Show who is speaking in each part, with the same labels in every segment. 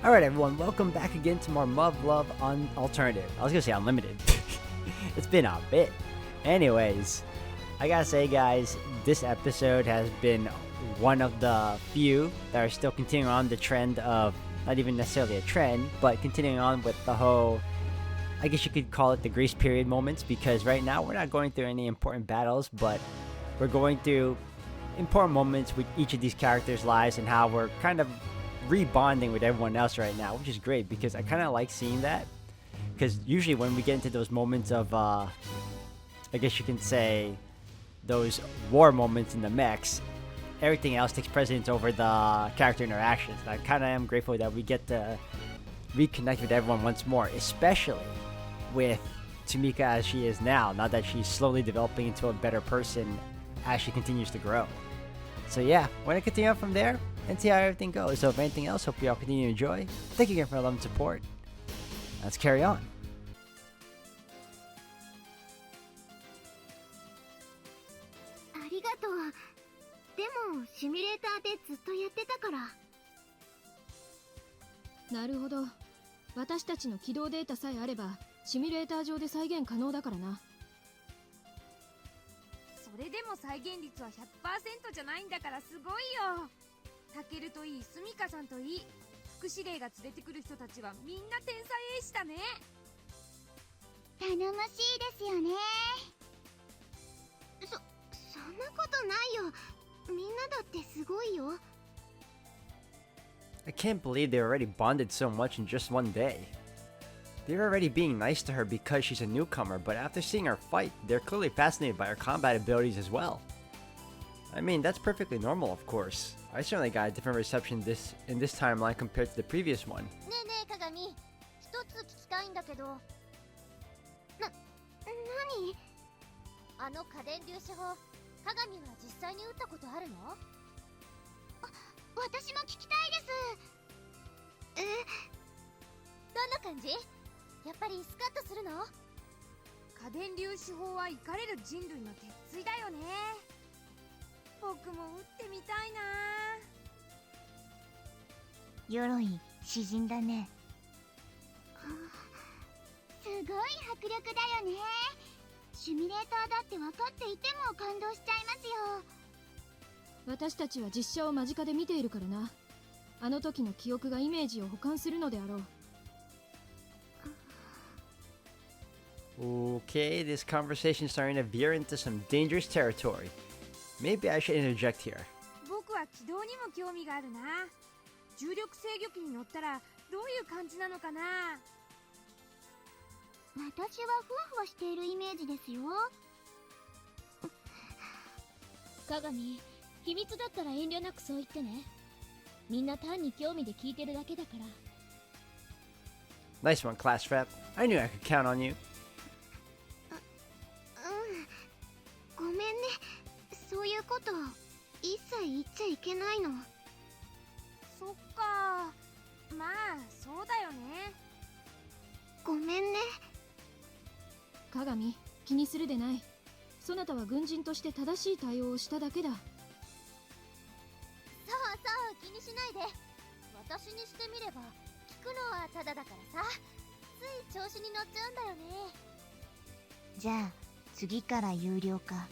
Speaker 1: Alright everyone, welcome back again to more Muv-Luv on Alternative. I was gonna say Unlimited. It's been a bit. Anyways, I gotta say guys, this episode has been one of the few that are still continuing on the trend of, not even necessarily a trend, but continuing on with the whole, I guess you could call it the grace period moments, because right now we're not going through any important battles, but we're going through important moments with each of these characters' lives and how we're kind of rebonding with everyone else right now, which is great because I kind of like seeing that. Because usually when we get into those moments of, I guess you can say, those war moments in the mechs, everything else takes precedence over the character interactions. And I kind of am grateful that we get to reconnect with everyone once more, especially with Tamika as she is now that she's slowly developing into a better person as she continues to grow. So yeah, we're going to continue on from there and see how everything goes. So if anything else, hope you all continue to enjoy. Thank you again for your love and support. Let's carry on.
Speaker 2: ありがとう。でもシミュレーターでずっとやってたから。
Speaker 3: なるほど。私たちの起動データさえあればシミュレーター上で再現可能だからな。
Speaker 4: それでも再現率は 100% じゃないんだからすごいよ。タケルといい、スミカさんといい、副司令が連れてくる人たちはみんな天才兵士だね。
Speaker 2: 頼もしいですよね。そんなことないよ。みんなだってすごいよ。
Speaker 1: I can't believe they already bonded so much in just one day. They're already being nice to her because she's a newcomer, but after seeing her fight, they're clearly fascinated by her combat abilities as well. I mean, that's perfectly normal, of course. I certainly got a different reception in this timeline compared to the previous one.
Speaker 2: ねえねえ鏡、一つ聞きたいんだけど。何？あの家電粒子砲、鏡は実際に撃ったことあるの？私も聞きたいです。どんな感じ？やっぱりスカッとするの？
Speaker 4: 家電粒子砲はイカれる人類の鉄槌だよね。僕も撃ってみたいな。
Speaker 2: 鎧、詩人だね。すごい迫力だよね。シミュレーターだって分かっていても感動しちゃいますよ。
Speaker 3: 私たちは実写を間近で見ているからな。あの時の記憶がイメージを補完するのであろう。
Speaker 1: Okay, this conversation is starting to veer into some dangerous territory. Maybe I should interject here.
Speaker 4: 僕は軌道にも興味があるな。重力制御機に乗ったらどういう感じなのかな。
Speaker 2: 私はふわふわしているイメージですよ。
Speaker 5: 鏡、秘密だったら遠慮なくそう言ってね。みんな単に興味で聞いてるだけだから。
Speaker 1: Nice one, Class Rep. I knew I could count on you.
Speaker 2: ごめんね。そういうこと一切言っちゃいけないの。
Speaker 4: そっか。まあそうだよね。
Speaker 2: ごめんね。
Speaker 3: 鏡、気にするでない。そなたは軍人として正しい対応をしただけだ。
Speaker 2: そう気にしないで。私にしてみれば聞くのはただだからさ、つい調子に乗っちゃうんだよね。じゃあ次から有料か。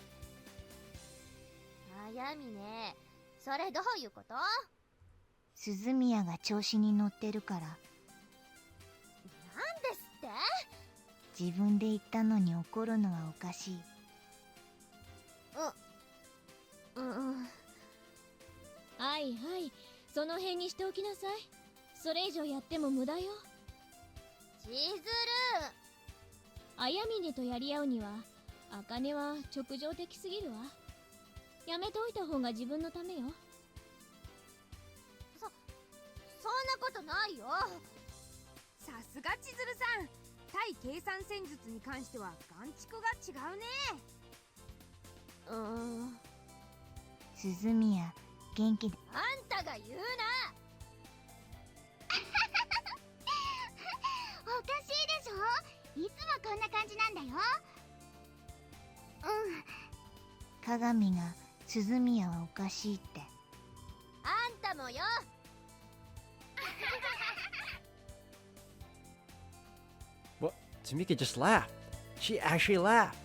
Speaker 2: 悩みね。それどういうこと？鈴宮が調子に乗ってるから。なんですって？自分で言ったのに怒るのはおかしい。
Speaker 5: はいはい、その辺にしておきなさい。それ以上やっても無駄よ。
Speaker 2: 千鶴。
Speaker 5: あやみねとやり合うには茜は直情的すぎるわ。やめておいた方が自分のためよ。
Speaker 2: そんなことないよ。
Speaker 4: さすが千鶴さん。対計算戦術に関しては眼蓄が違うね。
Speaker 2: 鈴宮元気で。あんたが言うな。おかしいでしょ。いつもこんな感じなんだよ。鏡が鈴宮はおかしいって。あんたもよ。
Speaker 1: Tamika just laughed. She actually laughed.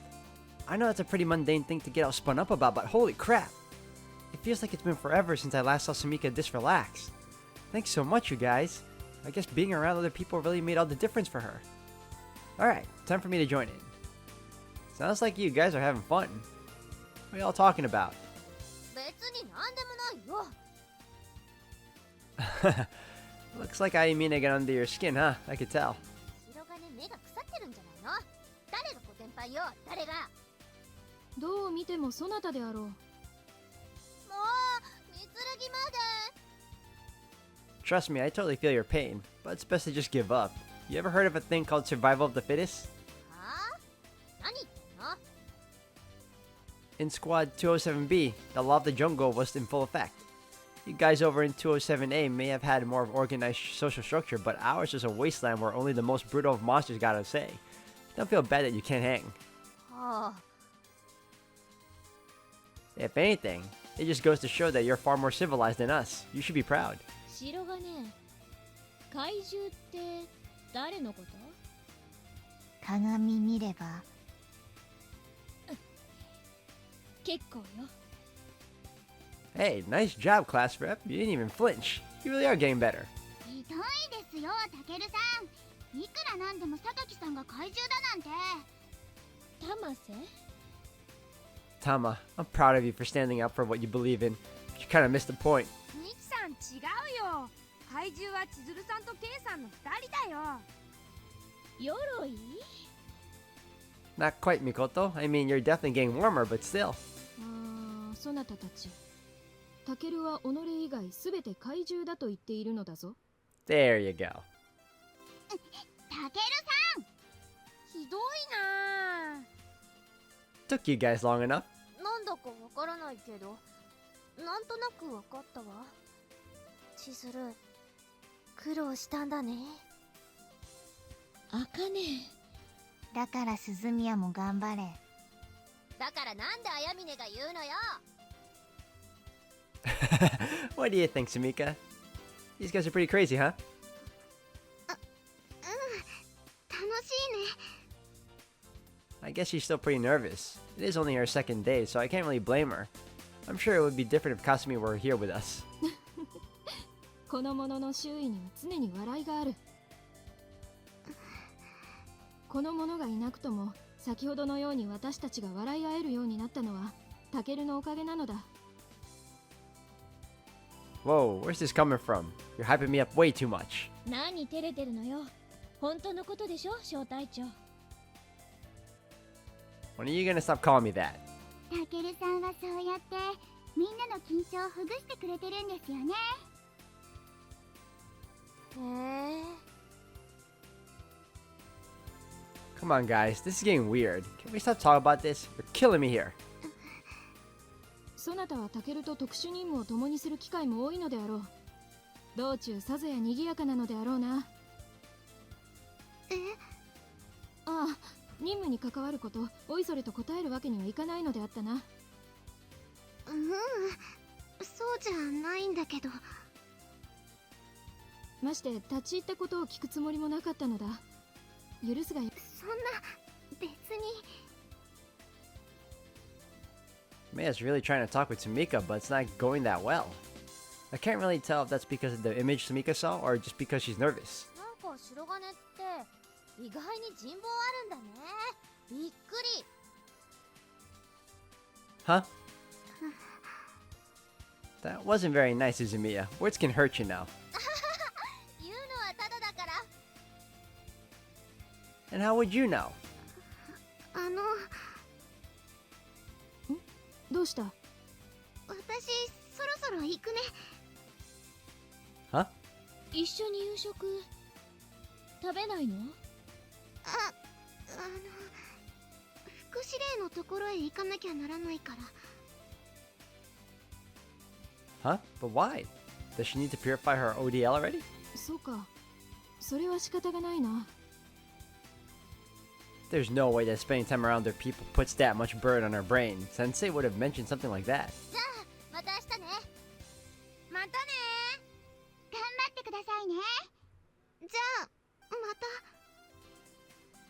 Speaker 1: I know that's a pretty mundane thing to get all spun up about, but holy crap. It feels like it's been forever since I last saw Tamika this relaxed. Thanks so much, you guys. I guess being around other people really made all the difference for her. Alright, time for me to join in. Sounds like you guys are having fun. What are y'all talking about?
Speaker 2: 別になんでもないよ。
Speaker 1: Looks like Ayamine got under your skin, huh? I could tell.
Speaker 2: 白金目が腐ってるんじゃないの？誰がコテンパンよ、誰が。
Speaker 3: どう見てもそなたであろう。
Speaker 2: もう、三剣まで。
Speaker 1: Trust me, I totally feel your pain, but it's best to just give up. You ever heard of a thing called survival of the fittest?
Speaker 2: はぁ？何言ってんの？
Speaker 1: In Squad 207B, the law of the jungle was in full effect. You guys over in 207A may have had more of organized social structure, but ours is a wasteland where only the most brutal of monsters got a say. Don't feel bad that you can't hang.
Speaker 2: はあ。
Speaker 1: If anything, it just goes to show that you're far more civilized than us. You should be proud.
Speaker 5: 白金怪獣って誰のこと？
Speaker 2: 鏡見れば。
Speaker 5: 結構よ。
Speaker 1: Hey, nice job, class rep. You didn't even flinch. You really are getting better.
Speaker 2: ひどいですよ、たけるさん。いくらなんでも榊さんが怪獣だなんて。
Speaker 5: 玉瀬？
Speaker 1: Tama, I'm proud of you for standing up for what you believe in. You kind of missed the point.
Speaker 4: ミキさん違うよ。怪獣は千鶴さんとケイさんの2人だよ。
Speaker 5: 鎧？
Speaker 1: Not quite, Mikoto. I mean, you're definitely getting warmer, but still.
Speaker 3: そなたたち。タケルは己以外すべて怪獣だと言っているのだぞ。
Speaker 1: There you go.
Speaker 2: たけるさん。
Speaker 4: ひどいなぁ。
Speaker 1: Took you guys long enough.
Speaker 2: なんだかわからないけど、なんとなくわかったわ。千鶴、苦労したんだね。
Speaker 5: 茜。
Speaker 2: だから鈴宮も頑張れ。だからなんで綾峰が言うのよ。
Speaker 1: What do you think, Sumika? These guys are pretty crazy, huh?
Speaker 2: 楽しいね。
Speaker 1: I guess she's still pretty nervous. It is only her second day, so I can't really blame her. I'm sure it would be different if Kasumi were here with us.
Speaker 3: この者の周囲には常に笑いがある。この者がいなくとも先ほどのように私たちが笑い合えるようになったのはタケルのおかげなのだ。
Speaker 1: Whoa, where's this coming from? You're hyping me up way too much.
Speaker 5: 何照れてるのよ。本当のことでしょ、小隊長。
Speaker 1: When are you gonna stop calling me that?
Speaker 2: たけるさんはそうやってみんなの緊張をほぐしてくれてるんですよね。へえ。
Speaker 1: Come on, guys, this is getting weird. Can we stop talking about this? You're killing me here.
Speaker 3: そなたはタケルと特殊任務を共にする機会も多いのであろう。道中さぞや賑やかなのであろうな。ああ、任務に関わることおいそれと答えるわけにはいかないのであったな。
Speaker 2: そうじゃないんだけど。
Speaker 3: まして立ち入ったことを聞くつもりもなかったのだ。許すがよ。
Speaker 2: そんな別に。
Speaker 1: Maya's really trying to talk with Sumika, but it's not going that well. I can't really tell if that's because of the image Sumika saw or just because she's nervous.
Speaker 2: なんか白金って意外に人望あるんだね。びっくり。
Speaker 1: Huh? That wasn't very nice, Izumiya. Words can hurt you now.
Speaker 2: 言うのはただだから。
Speaker 1: And how would you know?
Speaker 3: どうした？
Speaker 2: 私そろそろ行くね。
Speaker 1: Huh?
Speaker 5: 一緒に夕食食べないの？
Speaker 2: 副司令のところへ行かなきゃならないから。
Speaker 1: Huh? But why? Does she need to purify her ODL already?
Speaker 3: そうか。それは仕方がないな。
Speaker 1: There's no way that spending time around their people puts that much burden on her brain. Sensei would have mentioned something like that.
Speaker 2: じゃあまた明日ね。
Speaker 4: またね
Speaker 2: 頑張ってくださいね。じゃあまた。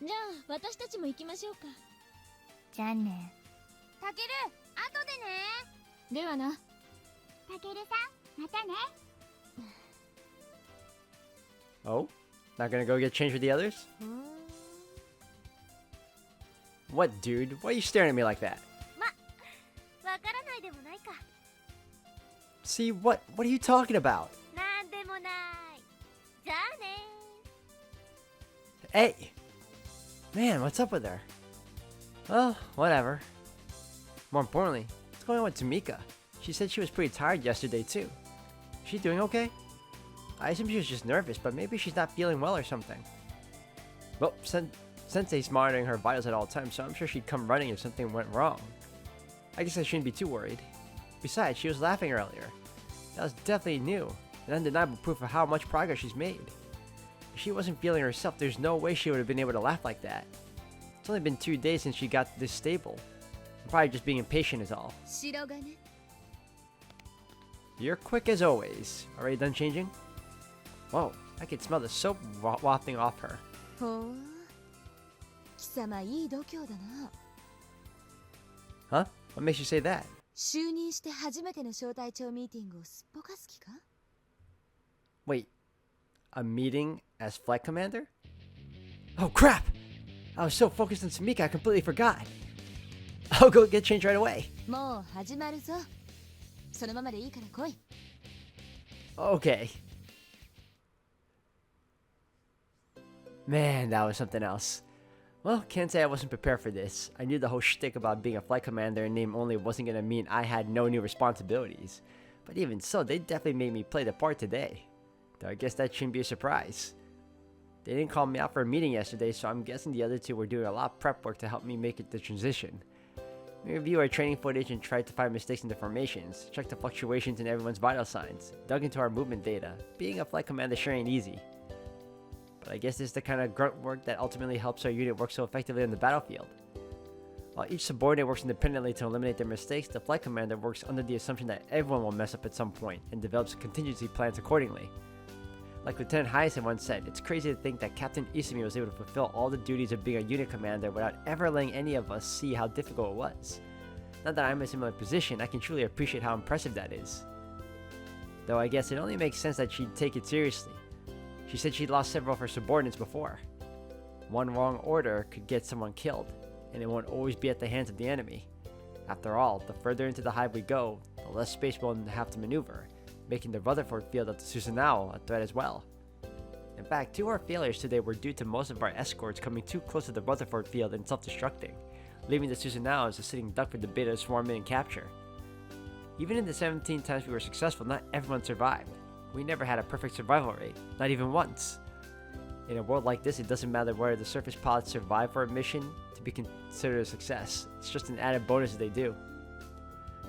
Speaker 5: じゃあ私たちも行きましょうか。
Speaker 2: じゃあね。
Speaker 4: たける、後でね。
Speaker 3: ではな。
Speaker 2: たけるさん、またね。
Speaker 1: Oh? Not gonna go get changed with the others? What, dude? Why are you staring at me like that?
Speaker 2: わからないでもないか。
Speaker 1: See, what are you talking about?
Speaker 2: なんでもない。じゃあね。
Speaker 1: Hey! Man, what's up with her? Well, whatever. More importantly, what's going on with Tamika? She said she was pretty tired yesterday, too. Is she doing okay? I assume she was just nervous, but maybe she's not feeling well or something. Well, Sensei's monitoring her vitals at all times, so I'm sure she'd come running if something went wrong. I guess I shouldn't be too worried. Besides, she was laughing earlier. That was definitely new, and undeniable proof of how much progress she's made. If she wasn't feeling herself, there's no way she would have been able to laugh like that. It's only been 2 days since she got this stable. I'm probably just being impatient is all.
Speaker 4: 白金。
Speaker 1: You're quick as always. Already done changing? Whoa, I can smell the soap wafting off her.
Speaker 4: ほう。貴様いい度胸だな。
Speaker 1: Huh? What makes you say that?
Speaker 4: 就任して初めての招待長ミーティングをすっぽかす気か？
Speaker 1: Wait, a meeting as flight commander? Oh crap! I was so focused on Samika I completely forgot. I'll go get changed right away.
Speaker 4: もう始まるぞ。そのままでいいから来い。
Speaker 1: Okay. Man, that was something else. Well, can't say I wasn't prepared for this. I knew the whole shtick about being a flight commander in name only wasn't gonna mean I had no new responsibilities. But even so, they definitely made me play the part today. Though I guess that shouldn't be a surprise. They didn't call me out for a meeting yesterday, so I'm guessing the other two were doing a lot of prep work to help me make it the transition. We reviewed our training footage and tried to find mistakes in the formations, checked the fluctuations in everyone's vital signs, dug into our movement data. Being a flight commander sure ain't easy. But I guess this is the kind of grunt work that ultimately helps our unit work so effectively on the battlefield. While each subordinate works independently to eliminate their mistakes, the flight commander works under the assumption that everyone will mess up at some point and develops contingency plans accordingly. Like Lieutenant Hyacin once said, it's crazy to think that Captain Isumi was able to fulfill all the duties of being a unit commander without ever letting any of us see how difficult it was. Not that I'm in a similar position, I can truly appreciate how impressive that is. Though I guess it only makes sense that she'd take it seriously. She said she'd lost several of her subordinates before. One wrong order could get someone killed, and it won't always be at the hands of the enemy. After all, the further into the hive we go, the less space we'll have to maneuver, making the Rutherford field of the Susanoo a threat as well. In fact, 2 of our failures today were due to most of our escorts coming too close to the Rutherford field and self-destructing, leaving the Susanoo as a sitting duck for the beta to swarm in and capture. Even in the 17 times we were successful, not everyone survived. We never had a perfect survival rate, not even once. In a world like this, it doesn't matter whether the surface pilots survive for a mission to be considered a success. It's just an added bonus if they do.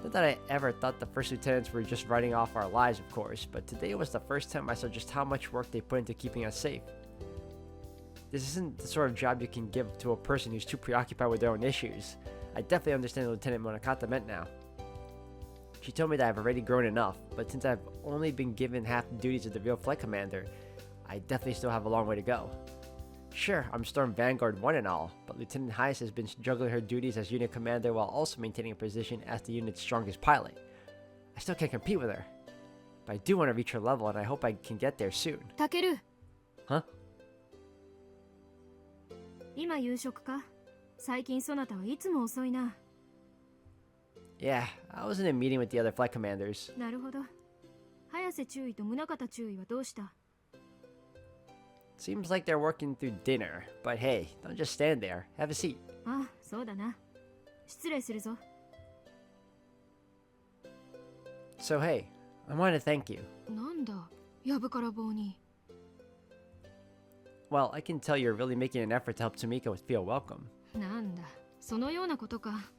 Speaker 1: Not that I ever thought the first lieutenants were just writing off our lives, of course, but today was the first time I saw just how much work they put into keeping us safe. This isn't the sort of job you can give to a person who's too preoccupied with their own issues. I definitely understand what Lieutenant Monokata meant now. She told me that I've already grown enough, but since I've only been given half the duties of the real flight commander, I definitely still have a long way to go. Sure, I'm Storm Vanguard 1 and all, but Lieutenant Hyacin has been juggling her duties as unit commander while also maintaining a position as the unit's strongest pilot. I still can't compete with her, but I do want to reach her level and I hope I can get there soon.
Speaker 3: タケル
Speaker 1: Huh?
Speaker 3: 今夕食か最近そなたはいつも遅いな。
Speaker 1: Yeah, I was in a meeting with the other flight commanders.
Speaker 3: なるほど。早瀬中尉と宗像中尉はどうした？
Speaker 1: Seems like they're working through dinner, but hey, don't just stand there. Have a seat.
Speaker 3: ああ、そうだな。失礼するぞ。
Speaker 1: So hey, I wanted to thank you.
Speaker 3: なんだ、やぶから棒に。
Speaker 1: Well, I can tell you're really making an effort to help Tamika feel welcome.
Speaker 3: なんだ、そのようなことか。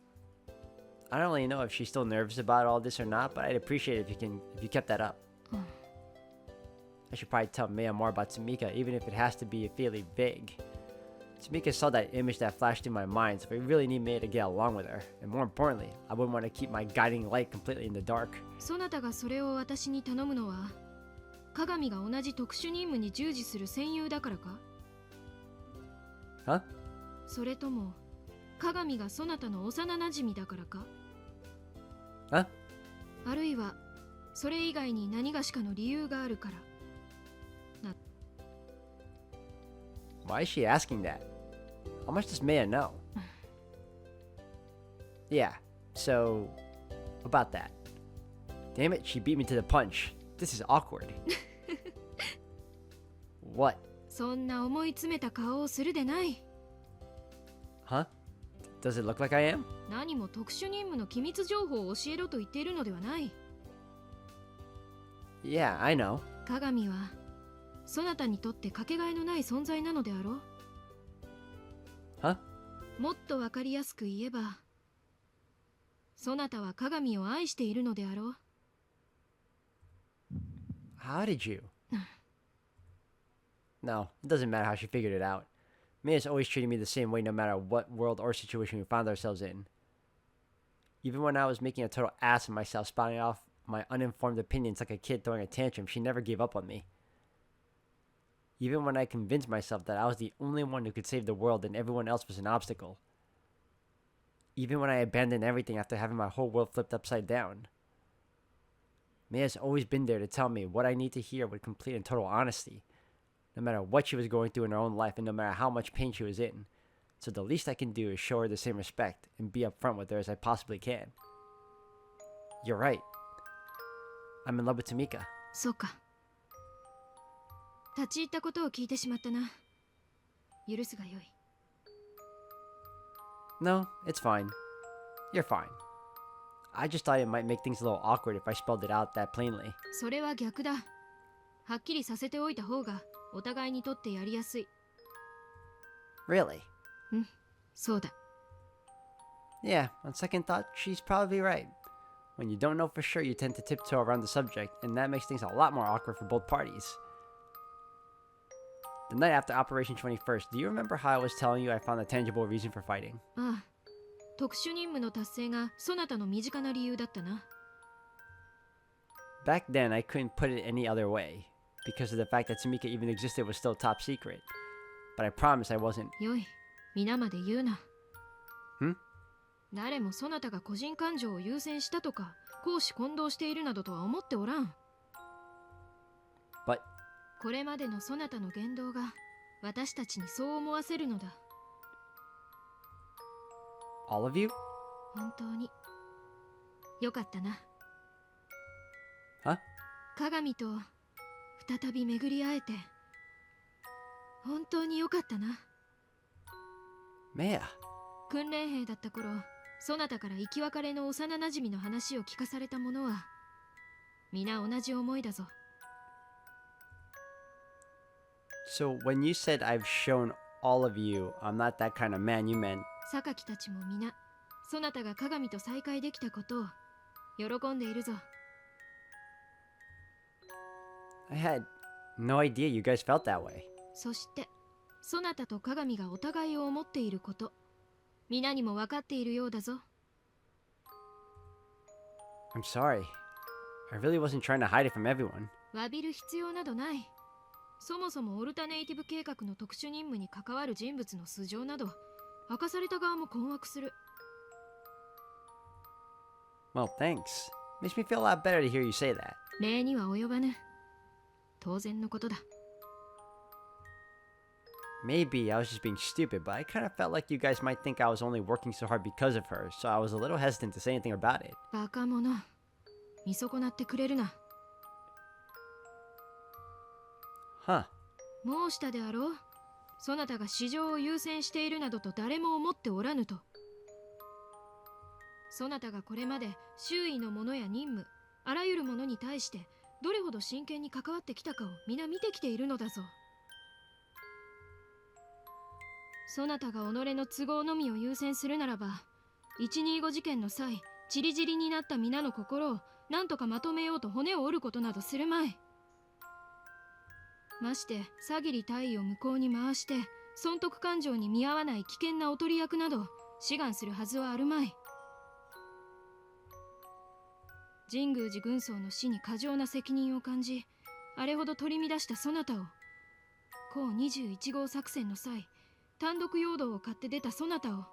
Speaker 1: I don't really know if she's still nervous about all this or not, but I'd appreciate it if you kept that up. I should probably tell Maya more about Tamika, even if it has to be fairly vague. Tamika saw that image that flashed in my mind, so we really need Maya to get along with her. And more importantly, I wouldn't want to keep my guiding light completely in the dark.
Speaker 3: そなたがそれを私に頼むのは、鏡が同じ特殊任務に従事する戦友だからか？
Speaker 1: Huh?
Speaker 3: それとも鏡がそなたの幼なじみだからか？Huh? あるいはそれ以外に何がしかの理由があるから。
Speaker 1: Why is she asking that? How much does Maya know? Yeah, so about that. Damn it, she beat me to the punch. This is awkward. What?
Speaker 3: そんな思い詰めた顔をするでない。
Speaker 1: Huh? Does it look like I am?
Speaker 3: 何も特殊任務の機密情報を教えろと言っているのではない。
Speaker 1: Yeah, I know.
Speaker 3: 鏡はそなたにとってかけがえのない存在なのであろう。
Speaker 1: Huh?
Speaker 3: もっとわかりやすく言えば、そなたは鏡を愛しているのであろう。
Speaker 1: How did you? No, it doesn't matter how she figured it out. Maya's always treated me the same way no matter what world or situation we found ourselves in. Even when I was making a total ass of myself, spouting off my uninformed opinions like a kid throwing a tantrum, she never gave up on me. Even when I convinced myself that I was the only one who could save the world and everyone else was an obstacle. Even when I abandoned everything after having my whole world flipped upside down. Maya's always been there to tell me what I need to hear with complete and total honesty, no matter what she was going through in her own life and no matter how much pain she was in. So the least I can do is show her the same respect and be upfront with her as I possibly can. You're right. I'm in love with Tamika.
Speaker 3: そうか。立ち入ったことを聞いてしまったな。許すがよい。
Speaker 1: No, it's fine. You're fine. I just thought it might make things a little awkward if I spelled it out that plainly.
Speaker 3: それは逆だ。はっきりさせておいた方がお互いにとってやりやすい。
Speaker 1: Really?
Speaker 3: そうだ。
Speaker 1: Yeah, on second thought, she's probably right. When you don't know for sure, you tend to tiptoe around the subject, and that makes things a lot more awkward for both parties. The night after Operation 21st, do you remember how I was telling you I found a tangible reason for fighting?
Speaker 3: ああ、特殊任務の達成がそなたの身近な理由だったな。
Speaker 1: Back then, I couldn't put it any other way, because of the fact that Tamika even existed was still top secret. But I promise I wasn't.
Speaker 3: よい、皆まで言うな。
Speaker 1: ん？
Speaker 3: 誰もそなたが個人感情を優先したとか、公私混同しているなどとは思っておらん。
Speaker 1: But
Speaker 3: これまでのそなたの言動が私たちにそう思わせるのだ。
Speaker 1: all of you?
Speaker 3: 本当によかったな。
Speaker 1: Huh?
Speaker 3: 鏡と再び巡り会えて本当によかったな。
Speaker 1: Maya.
Speaker 3: 訓練兵だった頃、そなたから生き別れの幼なじみの話を聞かされた者は皆同じ思いだぞ。
Speaker 1: So when you said I've shown all of you I'm not that kind of man, you meant...
Speaker 3: 榊たちも皆そなたが鏡と再会できたことを喜んでいるぞ。
Speaker 1: I had no idea you guys felt that way.
Speaker 3: そしてそなたと鏡がお互いを思っていること、皆にも分かっているようだぞ。
Speaker 1: I'm sorry. I really wasn't trying to hide it from everyone.
Speaker 3: 詫びる必要などない。そもそもオルタネイティブ計画の特殊任務に関わる人物の素性など明かされた側も困惑する。
Speaker 1: Well, thanks. Makes me feel a lot better to hear you say that.
Speaker 3: 礼には及ばぬ。当然のことだ。
Speaker 1: Maybe I was just being stupid, but I kind of felt like you guys might think I was only working so hard because of her, so I was a little hesitant to say anything about it.
Speaker 3: バカ者、見損なってくれるな。
Speaker 1: Huh.
Speaker 3: 申したであろう。そなたが市場を優先しているなどと誰も思っておらぬと。そなたがこれまで周囲の者や任務、あらゆるものに対してどれほど真剣に関わってきたかを皆見てきているのだぞ。そなたが己の都合のみを優先するならば、125事件の際、チリジリになった皆の心を何とかまとめようと骨を折ることなどするまい。まして詐欺り大尉を向こうに回して損得感情に見合わない危険なおとり役など志願するはずはあるまい。神宮寺軍曹の死に過剰な責任を感じ、あれほど取り乱したそなたを、甲21号作戦の際単独陽動を買って出たそなたを、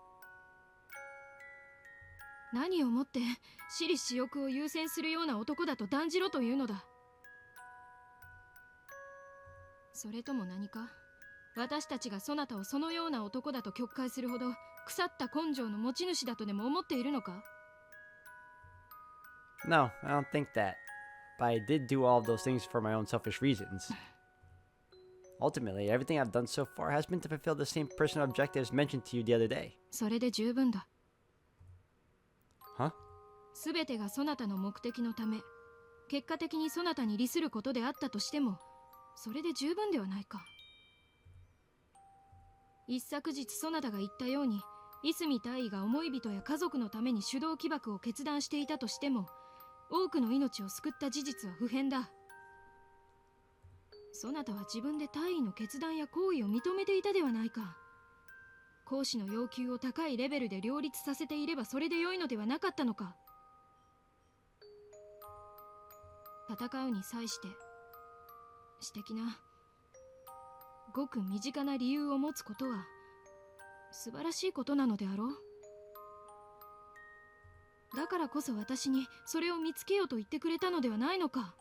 Speaker 3: 何をもって私利私欲を優先するような男だと断じろというのだ。それとも何か、私たちがそなたをそのような男だと曲解するほど腐った根性の持ち主だとでも思っているのか？
Speaker 1: No, I don't think that. But I did do all of those things for my own selfish reasons. Ultimately, everything I've done so far has been to fulfill the same personal objectives mentioned to you the other day.
Speaker 3: それで十分だ。
Speaker 1: は？
Speaker 3: すべてがそなたの目的のため、結果的にそなたに利することであったとしても、それで十分ではないか。一昨日そなたが言ったように、いすみ大尉が思い人や家族のために手動起爆を決断していたとしても、多くの命を救った事実は不変だ。そなたは自分で大尉の決断や行為を認めていたではないか。公使の要求を高いレベルで両立させていればそれで良いのではなかったのか。戦うに際して私的なごく身近な理由を持つことは素晴らしいことなのであろう。だからこそ私にそれを見つけようと言ってくれたのではないのか。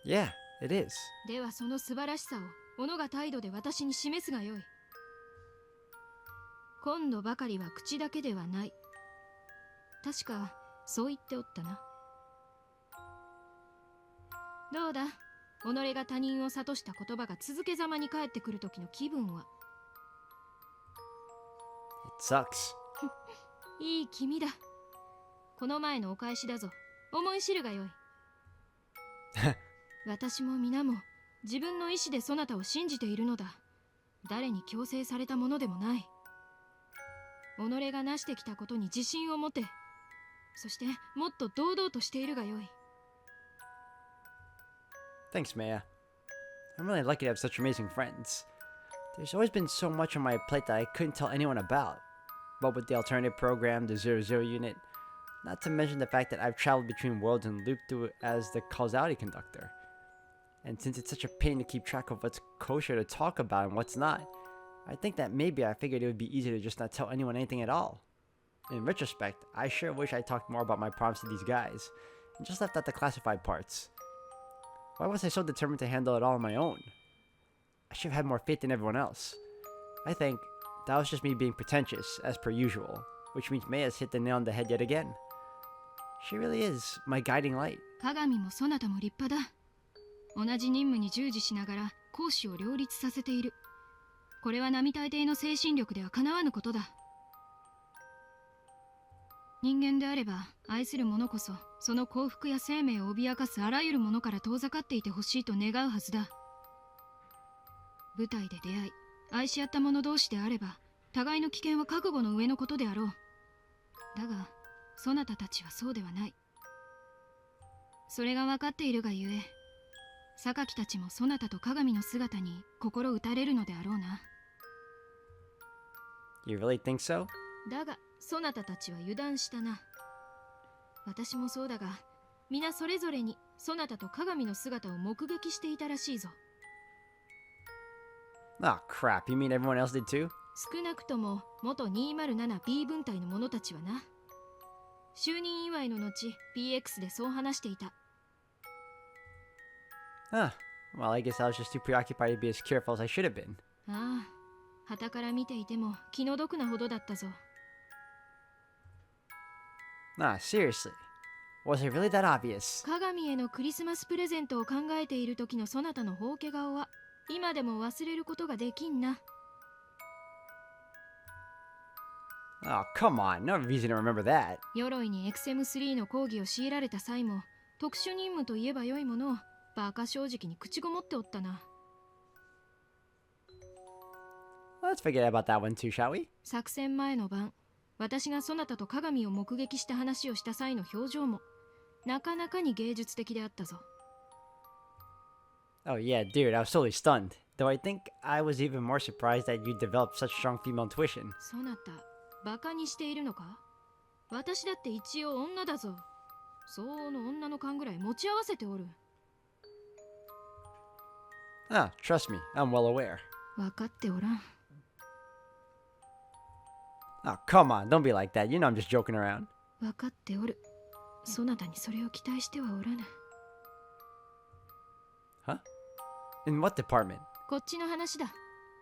Speaker 1: Yeah, it is.
Speaker 3: ではその素晴らしさを己が態度で私に示すがよい。今度ばかりは口だけではない。確かそう言っておったな。どうだ、己が他人を諭した言葉が続けざまに返ってくる時の気分は。
Speaker 1: It sucks.
Speaker 3: いい君だ。この前のお返しだぞ。思い知るがよい。私も皆も自分の意志でそなたを信じているのだ。誰に強制されたものでもない。己が成してきたことに自信を持て。そしてもっと堂々としているがよい。
Speaker 1: Thanks, Maya. I'm really lucky to have such amazing friends. There's always been so much on my plate that I couldn't tell anyone about. But with the alternative program, the 00 unit, not to mention the fact that I've traveled between worlds and looped through as the causality conductor. And since it's such a pain to keep track of what's kosher to talk about and what's not, I think that maybe I figured it would be easier to just not tell anyone anything at all. In retrospect, I sure wish I talked more about my problems to these guys, and just left out the classified parts. Why was I so determined to handle it all on my own? I should have had more faith in everyone else. I think that was just me being pretentious, as per usual, which means Maya's hit the nail on the head yet again. She really is my guiding light.
Speaker 3: 鏡もそなたも立派だ。同じ任務に従事しながら講師を両立させている。これは並大抵の精神力ではかなわぬことだ。人間であれば愛する者こそその幸福や生命を脅かすあらゆるものから遠ざかっていてほしいと願うはずだ。舞台で出会い愛し合った者同士であれば互いの危険は覚悟の上のことであろう。だがそなたたちはそうではない。それが分かっているがゆえ榊たちもそなたと鏡の姿に心打たれるのであろうな。
Speaker 1: You really think so?
Speaker 3: だがそなたたちは油断したな。私もそうだが皆それぞれにそなたと鏡の姿を目撃していたらしいぞ。
Speaker 1: Oh crap, you mean everyone else did too?
Speaker 3: 少なくとも元 207B 分隊の者たちはな。就任祝いの後 PX でそう話していた。
Speaker 1: Huh. Well, I guess I was just too preoccupied to be as careful as I should have been.
Speaker 3: ああ、傍から見ていても気の毒なほどだったぞ。
Speaker 1: Nah, seriously. Was it really that obvious?
Speaker 3: 鏡へのクリスマスプレゼントを考えている時のそなたのほうけ顔は今でも忘れることができんな。
Speaker 1: Oh, come on. No reason to remember that.
Speaker 3: 鎧に XM3 の講義を強いられた際も特殊任務といえば良いものをバカ正直に口ごもっておったな。
Speaker 1: Let's forget about that one too, shall we?
Speaker 3: 作戦前の晩私がそなたと鏡を目撃した話をした際の表情もなかなかに芸術的であったぞ。
Speaker 1: Oh yeah, dude, I was totally stunned. Though I think I was even more surprised that you developed such strong female intuition.
Speaker 3: そなたバカにしているのか。私だって一応女だぞ。相応の女の勘ぐらい持ち合わせておる。
Speaker 1: Ah, trust me, I'm well aware.
Speaker 3: 分かっておらん。
Speaker 1: Oh, come on, don't be like that. You know I'm just joking around.
Speaker 3: 分かっておる。そなたにそれを期待してはおらぬ。
Speaker 1: Huh? In what department?
Speaker 3: こっちの話だ。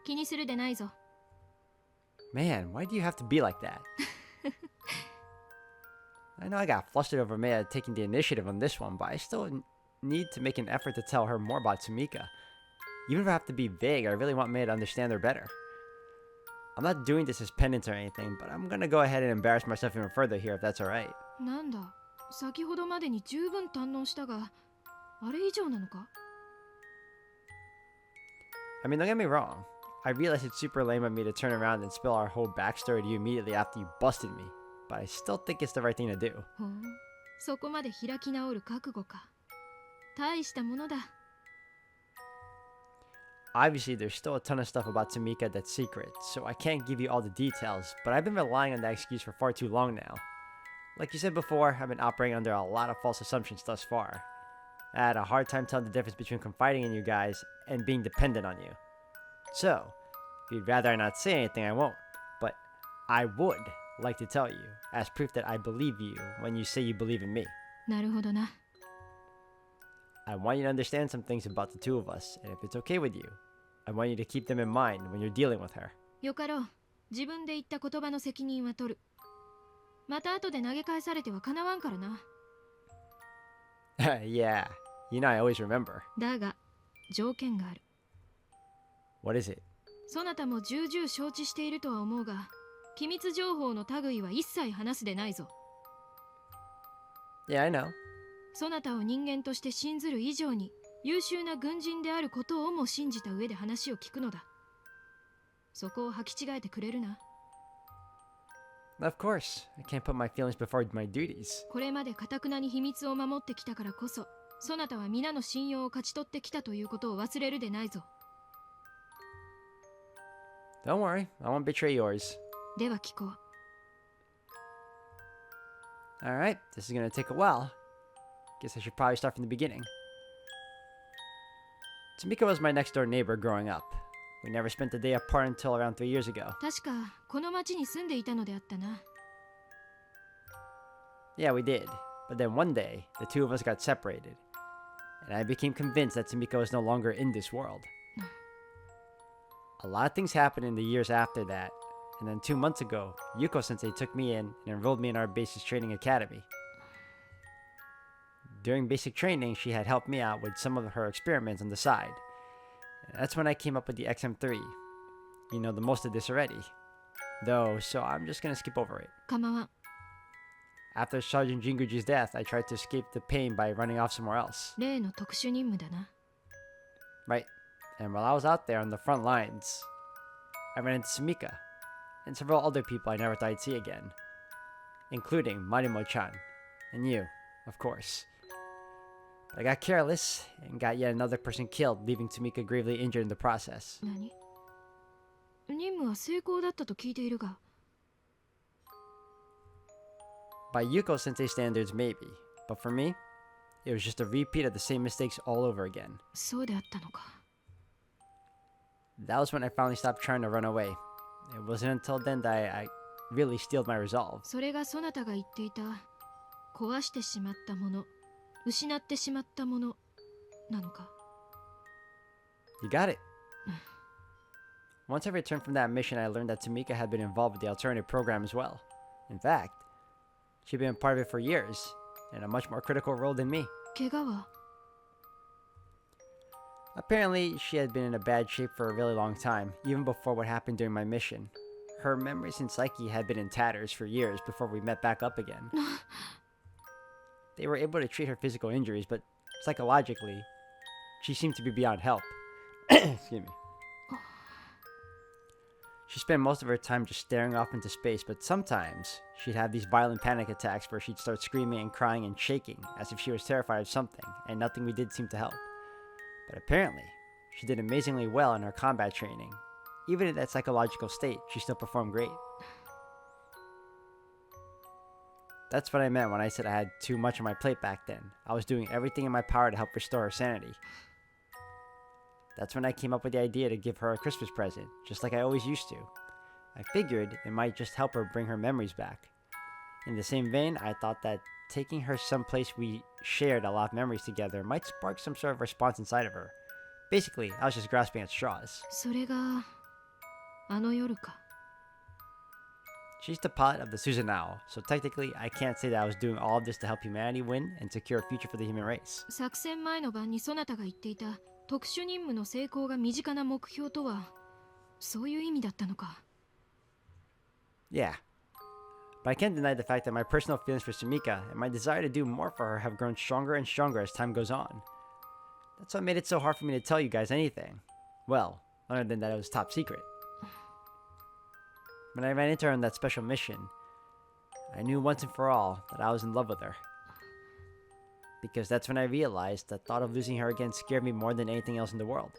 Speaker 3: 気にするでないぞ。
Speaker 1: Man, why do you have to be like that? I know I got flustered over Maya taking the initiative on this one, but I still need to make an effort to tell her more about Tamika. Even if I have to be vague, I really want Maya to understand her better. I'm not doing this as penance or anything, but I'm gonna go ahead and embarrass myself even further here if that's alright.
Speaker 3: なんだ、先ほどまでに十分堪能したが、あれ以上なのか？
Speaker 1: I mean, don't get me wrong. I realize it's super lame of me to turn around and spill our whole backstory to you immediately after you busted me, but I still think it's the right thing to do.
Speaker 3: ほう、そこまで開き直る覚悟か。大したものだ。
Speaker 1: Obviously, there's still a ton of stuff about Tamika that's secret, so I can't give you all the details, but I've been relying on that excuse for far too long now. Like you said before, I've been operating under a lot of false assumptions thus far. I had a hard time telling the difference between confiding in you guys and being dependent on you. So, if you'd rather I not say anything, I won't, but I would like to tell you, as proof that I believe you when you say you believe in me.
Speaker 3: なるほどな。
Speaker 1: I want you to understand some things about the two of us, and if it's okay with you, I want you to keep them in mind when you're dealing with her.
Speaker 3: よかろう。自分で言った言葉の責任は取る。また後で投げ返されてはかなわんからな。
Speaker 1: Yeah, you know I always remember.
Speaker 3: だが、条件がある。
Speaker 1: What is it?
Speaker 3: そなたも重々承知しているとは思うが、機密情報の類は一切話すでないぞ。
Speaker 1: Yeah, I know.
Speaker 3: そなたを人間として信ずる以上に優秀な軍人であることをも信じた上で話を聞くのだ。そこを履き違えてくれるな。
Speaker 1: Of course, I can't put my feelings before my duties.
Speaker 3: これまで堅なに秘密を守ってきたからこそ、そなたは皆の信用を勝ち取ってきたということを忘れるでないぞ。
Speaker 1: Don't worry, I won't betray yours.
Speaker 3: では聞こう。
Speaker 1: Alright, this is gonna take a while. Guess I should probably start from the beginning. Tamika was my next door neighbor growing up. We never spent the day apart until around 3 years ago.
Speaker 3: 確かこの町に住んでいたのであったな。
Speaker 1: Yeah, we did. But then one day, the two of us got separated. And I became convinced that Tamika was no longer in this world. A lot of things happened in the years after that. And then 2 months ago, Yuko-sensei took me in and enrolled me in our basic training academy. During basic training, she had helped me out with some of her experiments on the side. And that's when I came up with the XM3. You know the most of this already. Though, so I'm just gonna skip over it.
Speaker 3: 構わん。
Speaker 1: After Sergeant Jinguji's death, I tried to escape the pain by running off somewhere else.
Speaker 3: 例の特殊任務だな。
Speaker 1: Right. And while I was out there on the front lines, I ran into Sumika and several other people I never thought I'd see again, including Marimo-chan and you, of course. But I got careless and got yet another person killed, leaving Tamika gravely injured in the process.
Speaker 3: 何？任務は成功だったと聞いているが。
Speaker 1: By Yuko-sensei standards, maybe, but for me, it was just a repeat of the same mistakes all over again.
Speaker 3: そうであったのか。
Speaker 1: That was when I finally stopped trying to run away. It wasn't until then that I really steeled my resolve.
Speaker 3: それがそなたが言っていた壊してしまったもの、失ってしまったものなのか。
Speaker 1: You got it. Once I returned from that mission, I learned that Tamika had been involved with the alternative program as well. In fact, she'd been a part of it for years, in a much more critical role than me.
Speaker 3: 怪我は？
Speaker 1: Apparently, she had been in a bad shape for a really long time, even before what happened during my mission. Her memories and psyche had been in tatters for years before we met back up again. They were able to treat her physical injuries, but psychologically, she seemed to be beyond help. Excuse me. She spent most of her time just staring off into space, but sometimes she'd have these violent panic attacks where she'd start screaming and crying and shaking, as if she was terrified of something, and nothing we did seemed to help. But apparently, she did amazingly well in her combat training. Even in that psychological state, she still performed great. That's what I meant when I said I had too much on my plate back then. I was doing everything in my power to help restore her sanity. That's when I came up with the idea to give her a Christmas present, just like I always used to. I figured it might just help her bring her memories back. In the same vein, I thought that taking her someplace we shared a lot of memories together might spark some sort of response inside of her. Basically, I was just grasping at straws.
Speaker 3: それがあの夜か。
Speaker 1: She's the pilot of the Susanoo, so technically I can't say that I was doing all of this to help humanity win and secure a future for the human race.
Speaker 3: 作戦前の晩にそなたが言っていた特殊任務の成功が身近な目標とはそういう意味だったのか。
Speaker 1: Yeah. But I can't deny the fact that my personal feelings for Sumika and my desire to do more for her have grown stronger and stronger as time goes on. That's what made it so hard for me to tell you guys anything. Well, other than that it was top secret. When I ran into her on that special mission, I knew once and for all that I was in love with her. Because that's when I realized the thought of losing her again scared me more than anything else in the world.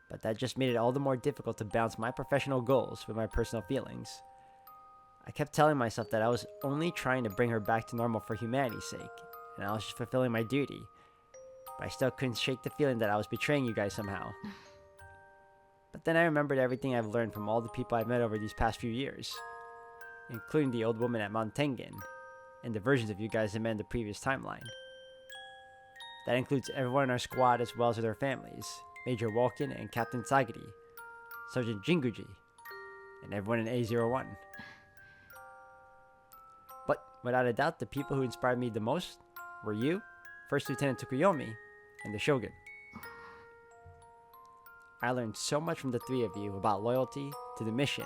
Speaker 1: But that just made it all the more difficult to balance my professional goals with my personal feelings. I kept telling myself that I was only trying to bring her back to normal for humanity's sake, and I was just fulfilling my duty. But I still couldn't shake the feeling that I was betraying you guys somehow. But then I remembered everything I've learned from all the people I've met over these past few years, including the old woman at Mount Tengen, and the versions of you guys I met in the previous timeline. That includes everyone in our squad as well as their families, Major Walken and Captain Sagiri, Sergeant Jinguji, and everyone in A01. But without a doubt, the people who inspired me the most were you, First Lieutenant Tsukuyomi, and the Shogun. I learned so much from the three of you about loyalty to the mission,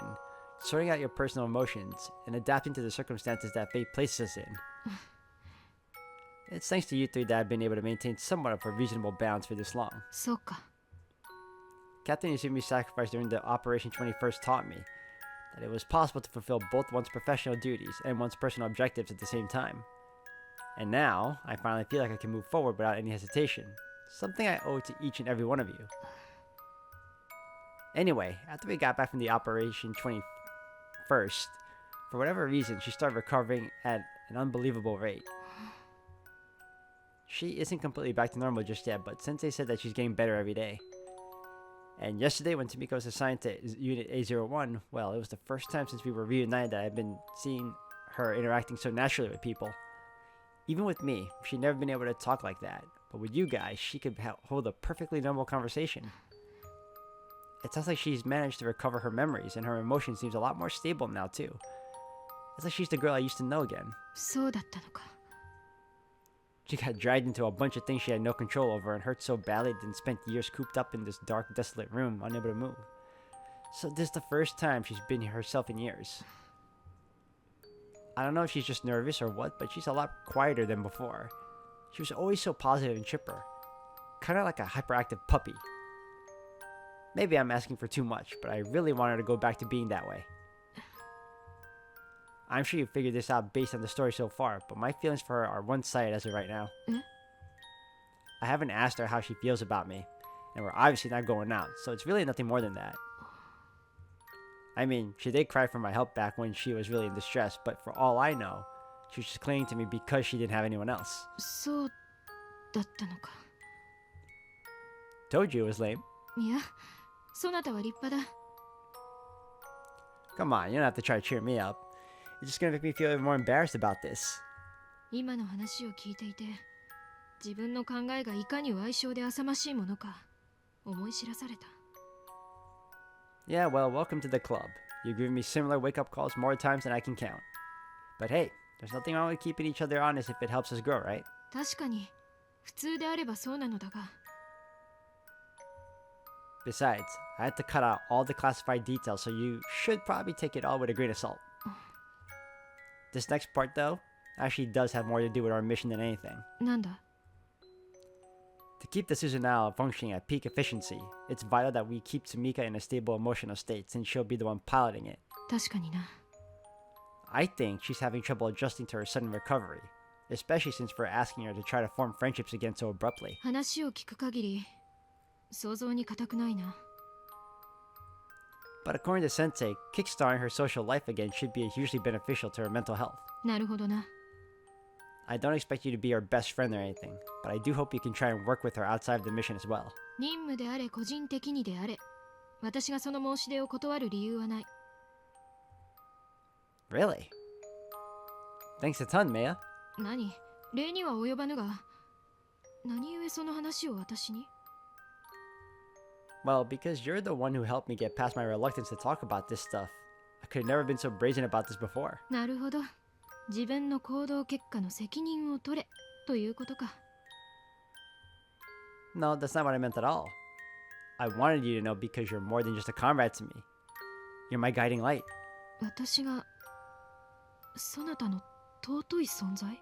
Speaker 1: sorting out your personal emotions, and adapting to the circumstances that fate places us in. It's thanks to you three that I've been able to maintain somewhat of a reasonable balance for this long.
Speaker 3: そうか。
Speaker 1: Captain Yusumi's sacrifice during the Operation 21st taught me that it was possible to fulfill both one's professional duties and one's personal objectives at the same time. And now, I finally feel like I can move forward without any hesitation, something I owe to each and every one of you. Anyway, after we got back from the Operation 21st, for whatever reason, she started recovering at an unbelievable rate. She isn't completely back to normal just yet, but Sensei said that she's getting better every day. And yesterday, when Tomiko was assigned to Unit A01, well, it was the first time since we were reunited that I've been seeing her interacting so naturally with people. Even with me, she'd never been able to talk like that, but with you guys, she could hold a perfectly normal conversation. It sounds like she's managed to recover her memories, and her emotion seems a lot more stable now, too. It's like she's the girl I used to know again.
Speaker 3: そうだったのか。
Speaker 1: She got dragged into a bunch of things she had no control over and hurt so badly and spent years cooped up in this dark, desolate room, unable to move. So this is the first time she's been herself in years. I don't know if she's just nervous or what, but she's a lot quieter than before. She was always so positive and chipper. Kind of like a hyperactive puppy. Maybe I'm asking for too much, but I really want her to go back to being that way. I'm sure you figured this out based on the story so far, but my feelings for her are one-sided as of right now. I haven't asked her how she feels about me, and we're obviously not going out, so it's really nothing more than that. I mean, she did cry for my help back when she was really in distress, but for all I know, she was just clinging to me because she didn't have anyone else.
Speaker 3: そうだったのか。
Speaker 1: Told you it was lame.
Speaker 3: いや、そなたは立派だ。
Speaker 1: Come on, you don't have to try to cheer me up. You're just gonna make me feel even more embarrassed about this.
Speaker 3: 今の話を聞いていて、自分の考えがいかに矮小で浅ましいものか思い知らされた。
Speaker 1: Yeah, well, welcome to the club. You've given me similar wake-up calls more times than I can count. But hey, there's nothing wrong with keeping each other honest if it helps us grow, right?
Speaker 3: 確かに、普通であればそうなのだが。
Speaker 1: Besides, I had to cut out all the classified details, so you should probably take it all with a grain of salt. This next part, though, actually does have more to do with our mission than anything.
Speaker 3: なんだ？
Speaker 1: To keep the Susanoo functioning at peak efficiency, it's vital that we keep Sumika in a stable emotional state since she'll be the one piloting it.
Speaker 3: 確かにな。
Speaker 1: I think she's having trouble adjusting to her sudden recovery, especially since we're asking her to try to form friendships again so abruptly.
Speaker 3: 話を聞く限り、想像に難くないな。
Speaker 1: But according to Sensei, kickstarting her social life again should be hugely beneficial to her mental health.
Speaker 3: なるほどな。
Speaker 1: I don't expect you to be her best friend or anything, but I do hope you can try and work with her outside of the mission as well.
Speaker 3: 任務であれ個人的にであれ、私がその申し出を断る理由はない。
Speaker 1: Really? Thanks a ton, Maya.
Speaker 3: 何？礼には及ばぬが、何故その話を私に？
Speaker 1: Well, because you're the one who helped me get past my reluctance to talk about this stuff. I could have never been so brazen about this before.
Speaker 3: なるほど。自分の行動結果の責任を取れということか。
Speaker 1: No, that's not what I meant at all. I wanted you to know because you're more than just a comrade to me. You're my guiding light.
Speaker 3: 私がそなたの尊い存在？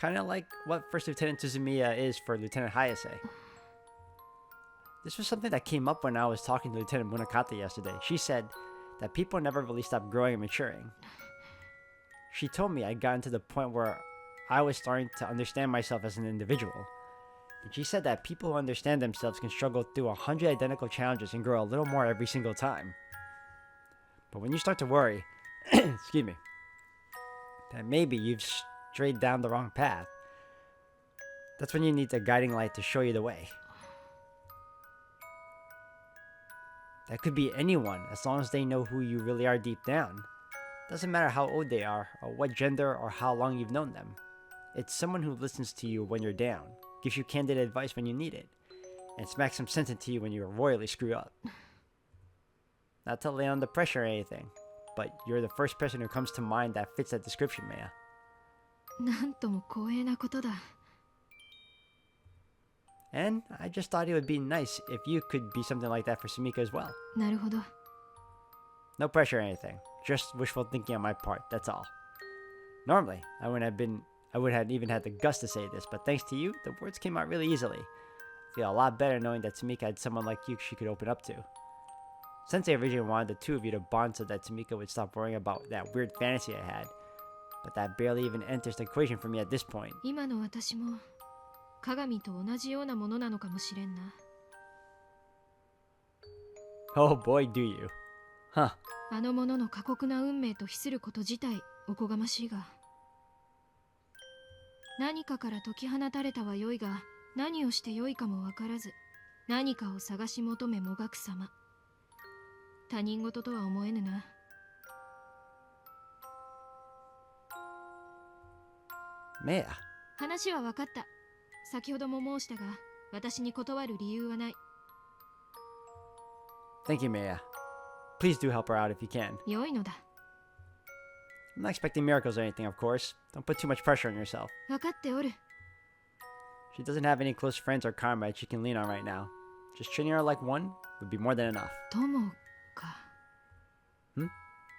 Speaker 1: Kind of like what First Lieutenant Suzumiya is for Lieutenant Hayase. This was something that came up when I was talking to Lieutenant Munakata yesterday. She said that people never really stop growing and maturing. She told me I'd gotten to the point where I was starting to understand myself as an individual. And she said that people who understand themselves can struggle through 100 identical challenges and grow a little more every single time. But when you start to worry, excuse me, that maybe you've strayed down the wrong path, that's when you need a guiding light to show you the way. That could be anyone, as long as they know who you really are deep down. Doesn't matter how old they are, or what gender, or how long you've known them. It's someone who listens to you when you're down, gives you candid advice when you need it, and smacks some sense into you when you royally screw up. Not to lay on the pressure or anything, but you're the first person who comes to mind that fits that description, Maya.
Speaker 3: なんとも光栄なことだ。
Speaker 1: And I just thought it would be nice if you could be something like that for Sumika as well.
Speaker 3: なるほど。
Speaker 1: No pressure or anything. Just wishful thinking on my part, that's all. Normally, I wouldn't have even had the guts to say this, but thanks to you, the words came out really easily. I feel a lot better knowing that Sumika had someone like you she could open up to. Sensei originally wanted the two of you to bond so that Sumika would stop worrying about that weird fantasy I had, but that barely even enters the equation for me at this point.
Speaker 3: 今の私も鏡と同じようなものなのかもしれんな。
Speaker 1: Oh boy, do you. Huh.
Speaker 3: あの者の過酷な運命と比すること自体おこがましいが、何かから解き放たれたはよいが、何をしてよいかもわからず、何かを探し求めもがく様。他人事とは思えぬな。
Speaker 1: Maya.
Speaker 3: 話は分かった。先ほども申したが、私に断る理由はない。
Speaker 1: Thank you, Maya. Please do help her out if you can.
Speaker 3: 良いのだ。
Speaker 1: I'm not expecting miracles or anything, of course. Don't put too much pressure on yourself.
Speaker 3: 分かっておる。
Speaker 1: She doesn't have any close friends or comrades she can lean on right now. Just treating her like one would be more than enough.
Speaker 3: 友か。
Speaker 1: ん？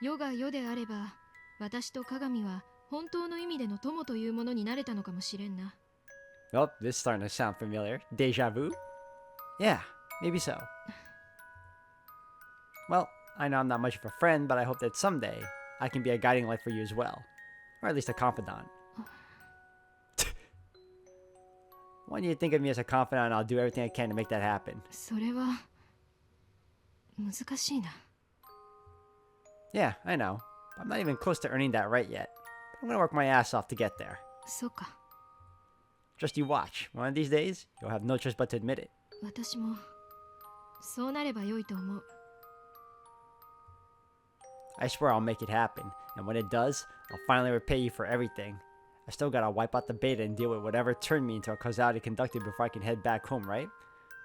Speaker 3: 世が世であれば、私と鏡は本当の意味での友というものになれたのかもしれんな。
Speaker 1: Oh, this is starting to sound familiar. Deja vu? Yeah, maybe so. Well, I know I'm not much of a friend, but I hope that someday I can be a guiding light for you as well. Or at least a confidant. When you think of me as a confidant, I'll do everything I can to make that happen.
Speaker 3: それは難しいな。
Speaker 1: Yeah, I know. I'm not even close to earning that right yet. But I'm gonna work my ass off to get there.
Speaker 3: そうか。
Speaker 1: Just you watch. One of these days, you'll have no choice but to admit it.
Speaker 3: 私もそうなれば良いと思う。
Speaker 1: I swear I'll make it happen, and when it does, I'll finally repay you for everything. I still gotta wipe out the beta and deal with whatever turned me into a causality conductor before I can head back home, right?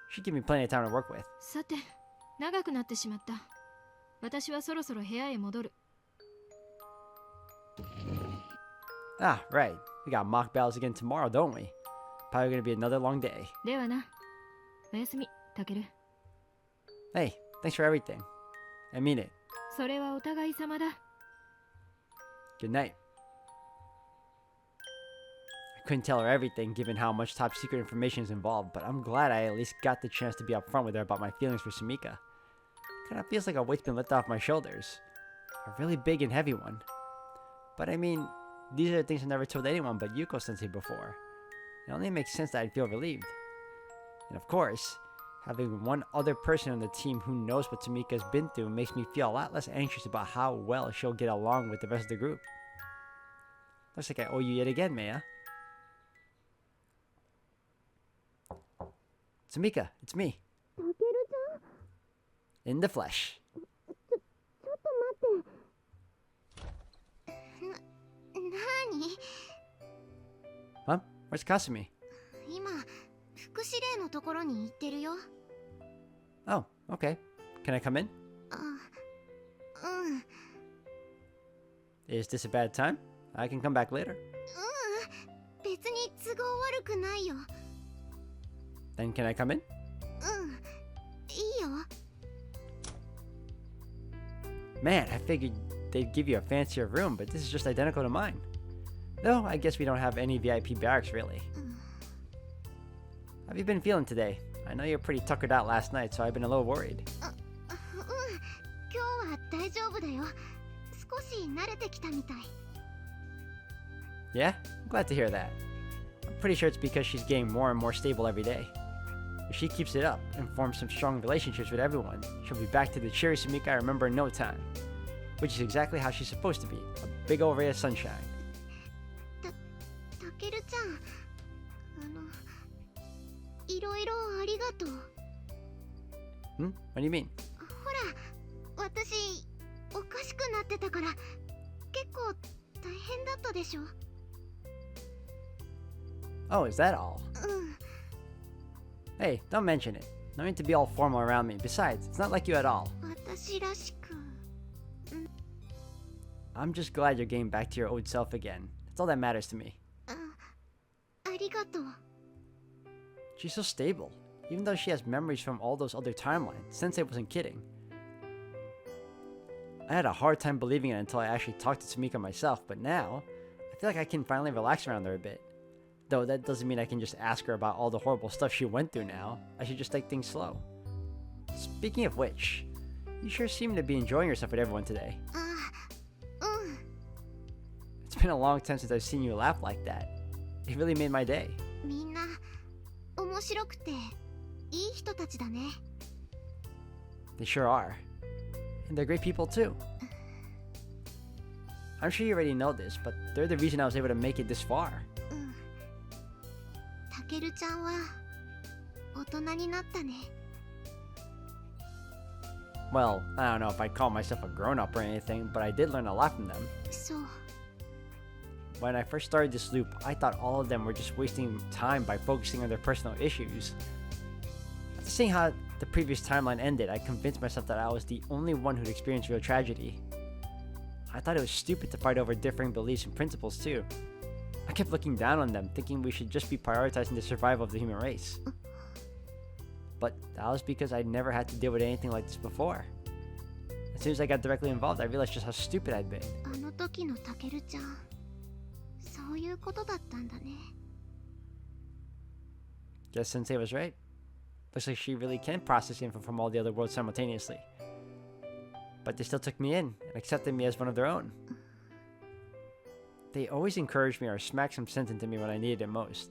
Speaker 1: Should give me plenty of time to work with.
Speaker 3: さて、長くなってしまった。私はそろそろ部屋へ戻る。
Speaker 1: Ah, right. We got mock battles again tomorrow, don't we? Probably gonna be another long day.
Speaker 3: ではな。おやすみ、タケル。
Speaker 1: Hey, thanks for everything. I mean it.
Speaker 3: それはお互い様だ。
Speaker 1: Good night. I couldn't tell her everything given how much top secret information is involved, but I'm glad I at least got the chance to be upfront with her about my feelings for Sumika. Kinda feels like a weight's been lifted off my shoulders. A really big and heavy one. But I mean, these are the things I never told anyone but Yuko-sensei before. It only makes sense that I'd feel relieved. And of course, having one other person on the team who knows what Sumika's been through makes me feel a lot less anxious about how well she'll get along with the rest of the group. Looks like I owe you yet again, Maya. Sumika, it's me.
Speaker 2: たけるちゃん
Speaker 1: In the flesh.
Speaker 2: ちょっと待ってなに
Speaker 1: Huh? Where's Kasumi?
Speaker 2: 今福祉霊のところに行ってるよ
Speaker 1: Oh, okay. Can I come in?
Speaker 2: あうん
Speaker 1: Is this a bad time? I can come back later.
Speaker 2: 別に都合悪くないよ
Speaker 1: Then can I come in?
Speaker 2: うんいいよ
Speaker 1: Man, I figured they'd give you a fancier room, but this is just identical to mine. Though, I guess we don't have any VIP barracks, really. How have you been feeling today? I know you were pretty tuckered out last night, so I've been a little worried.
Speaker 2: うん今日は大丈夫だよ少し慣れてきたみたい
Speaker 1: Yeah? I'm glad to hear that. I'm pretty sure it's because she's getting more and more stable every day. If she keeps it up and forms some strong relationships with everyone, she'll be back to the cheery Sumika I remember in no time. Which is exactly how she's supposed to be, a big old ray of sunshine.
Speaker 2: たけるちゃんいろいろありがとう
Speaker 1: Hmm? What do you mean?
Speaker 2: ほら私おかしくなってたから結構大変だったでしょ
Speaker 1: Oh, is that all?
Speaker 2: うん
Speaker 1: Hey, don't mention it. No need to be all formal around me. Besides, it's not like you at all.
Speaker 2: 私らしく
Speaker 1: I'm just glad you're getting back to your old self again. That's all that matters to me.
Speaker 2: ありがとう
Speaker 1: She's so stable. Even though she has memories from all those other timelines, Sensei wasn't kidding. I had a hard time believing it until I actually talked to Sumika myself, but now, I feel like I can finally relax around her a bit. Though that doesn't mean I can just ask her about all the horrible stuff she went through now. I should just take things slow. Speaking of which, you sure seem to be enjoying yourself with everyone today.
Speaker 2: うん
Speaker 1: It's been a long time since I've seen you laugh like that. It really made my day.
Speaker 2: みんな面白くていい人たちだね
Speaker 1: They sure are. And they're great people too. I'm sure you already know this, but they're the reason I was able to make it this far.
Speaker 2: たけるちゃんは大人になったね
Speaker 1: Well, I don't know if I'd call myself a grown-up or anything, but I did learn a lot from them.
Speaker 2: そう
Speaker 1: When I first started this loop, I thought all of them were just wasting time by focusing on their personal issues. After seeing how the previous timeline ended, I convinced myself that I was the only one who'd experienced real tragedy. I thought it was stupid to fight over differing beliefs and principles too. I kept looking down on them, thinking we should just be prioritizing the survival of the human race. But that was because I'd never had to deal with anything like this before. As soon as I got directly involved, I realized just how stupid I'd been.
Speaker 2: あの時のたけるちゃんそういうことだったんだね
Speaker 1: Guess Sensei was right. Looks like she really can process info from all the other worlds simultaneously. But they still took me in and accepted me as one of their own. They always encouraged me or smacked some sense into me when I needed it most.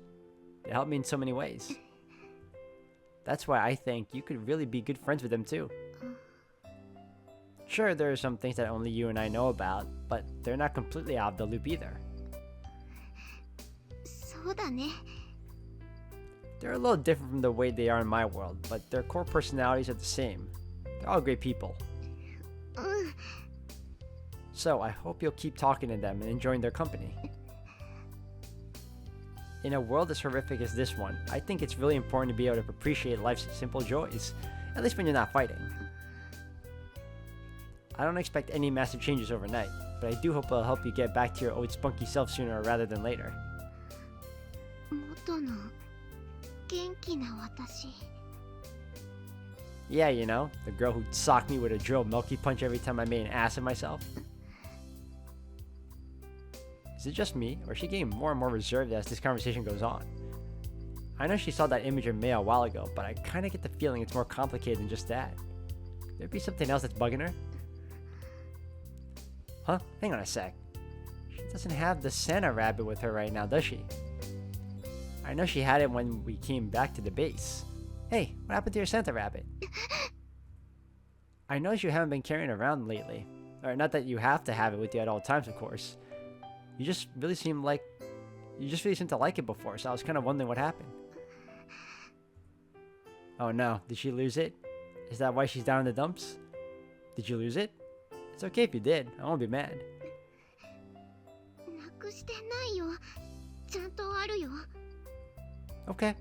Speaker 1: They helped me in so many ways. That's why I think you could really be good friends with them too. Sure, there are some things that only you and I know about, but they're not completely out of the loop either.
Speaker 2: そうだね
Speaker 1: They're a little different from the way they are in my world, but their core personalities are the same. They're all great people.
Speaker 2: うん
Speaker 1: So I hope you'll keep talking to them and enjoying their company. In a world as horrific as this one, I think it's really important to be able to appreciate life's simple joys, at least when you're not fighting. I don't expect any massive changes overnight, but I do hope it'll help you get back to your old spunky self sooner rather than later.
Speaker 2: 元の元気な私
Speaker 1: Yeah, you know, the girl who'd sock me with a drill milky punch every time I made an ass of myself. Is it just me, or is she getting more and more reserved as this conversation goes on? I know she saw that image of Maya a while ago, but I kinda get the feeling it's more complicated than just that. Could there be something else that's bugging her? Huh? Hang on a sec. She doesn't have the Santa rabbit with her right now, does she? I know she had it when we came back to the base. Hey, what happened to your Santa rabbit? I noticed you haven't been carrying it around lately. Or not that you have to have it with you at all times, of course. You just really seem like... You just really seemed to like it before, so I was kind of wondering what happened. Oh no, did she lose it? Is that why she's down in the dumps? Did you lose it? It's okay if you did. I won't be mad.
Speaker 2: なくしてないよ。ちゃんとあるよ。
Speaker 1: Okay.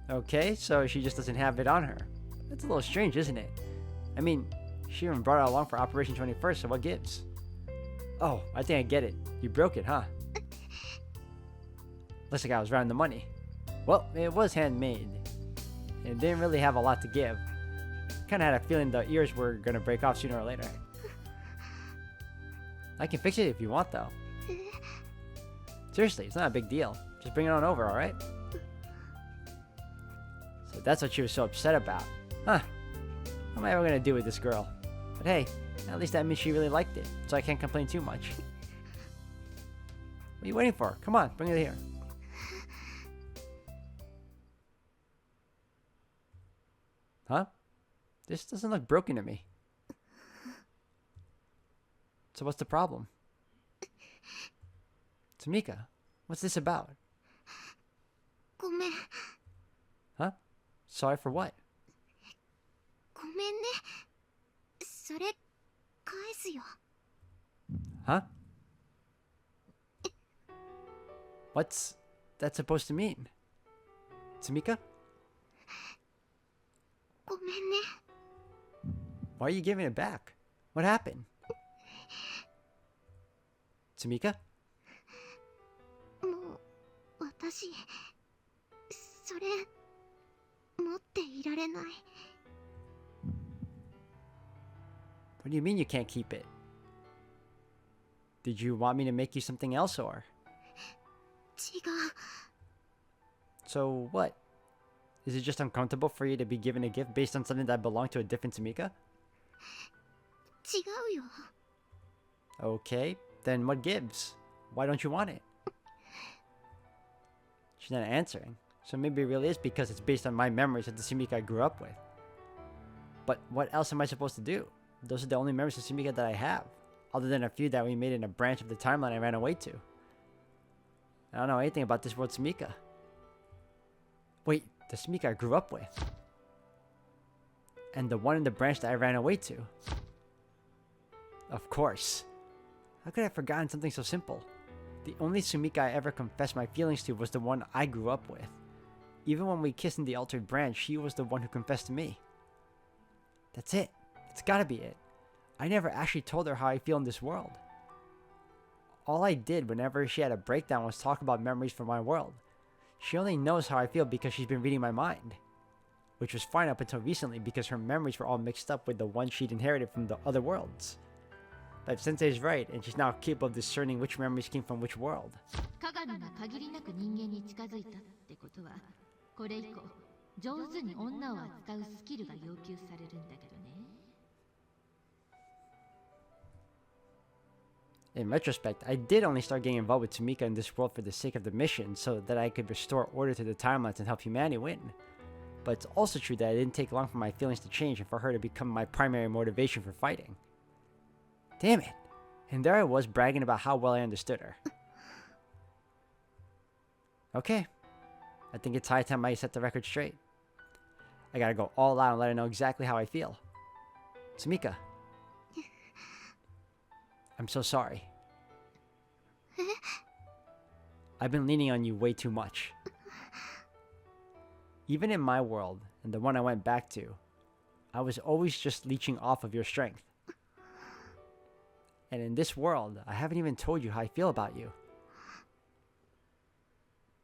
Speaker 1: Okay, so she just doesn't have it on her. That's a little strange, isn't it? I mean, she even brought it along for Operation 21st, so what gives? Oh, I think I get it. You broke it, huh? Looks like I was rounding the money. Well, it was handmade. And it didn't really have a lot to give. Kinda had a feeling the ears were gonna break off sooner or later. I can fix it if you want, though. Seriously, it's not a big deal. Just bring it on over, alright? So that's what she was so upset about. Huh. What am I ever gonna do with this girl? But hey, at least that means she really liked it, so I can't complain too much. What are you waiting for? Come on, bring it here. Huh? This doesn't look broken to me. So what's the problem? Tamika, what's this about?
Speaker 2: ごめん。
Speaker 1: Huh? Sorry for what?
Speaker 2: ごめんね。それ、返すよ。
Speaker 1: Huh? What's that supposed to mean? Tamika?
Speaker 2: ごめんね。
Speaker 1: Why are you giving it back? What happened? Tamika?
Speaker 2: もう、私、それ、持っていられない。
Speaker 1: What do you mean you can't keep it? Did you want me to make you something else or?
Speaker 2: 違う。
Speaker 1: So what? Is it just uncomfortable for you to be given a gift based on something that belonged to a different Tamika?
Speaker 2: 違うよ。
Speaker 1: Okay, then what gives? Why don't you want it? She's not answering. So maybe it really is because it's based on my memories of the Tamika I grew up with. But what else am I supposed to do? Those are the only memories of Tamika that I have, other than a few that we made in a branch of the timeline I ran away to. I don't know anything about this world Tamika. Wait, the Tamika I grew up with. And the one in the branch that I ran away to. Of course. How could I have forgotten something so simple? The only Sumika I ever confessed my feelings to was the one I grew up with. Even when we kissed in the altered branch, she was the one who confessed to me. That's it. It's gotta be it. I never actually told her how I feel in this world. All I did whenever she had a breakdown was talk about memories from my world. She only knows how I feel because she's been reading my mind. Which was fine up until recently because her memories were all mixed up with the ones she'd inherited from the other worlds. But if Sensei is right, and she's now capable of discerning which memories came from which world.
Speaker 6: 鏡が限りなく人間に近づいたってことは、これ以降上手に女を扱うスキルが要求されるんだけどね。
Speaker 1: In retrospect, I did only start getting involved with Tamika in this world for the sake of the mission, so that I could restore order to the timelines and help humanity win. But it's also true that it didn't take long for my feelings to change and for her to become my primary motivation for fighting. Damn it! And there I was bragging about how well I understood her. Okay. I think it's high time I set the record straight. I gotta go all out and let her know exactly how I feel. Tamika. I'm so sorry. I've been leaning on you way too much. Even in my world, and the one I went back to, I was always just leeching off of your strength. And in this world, I haven't even told you how I feel about you.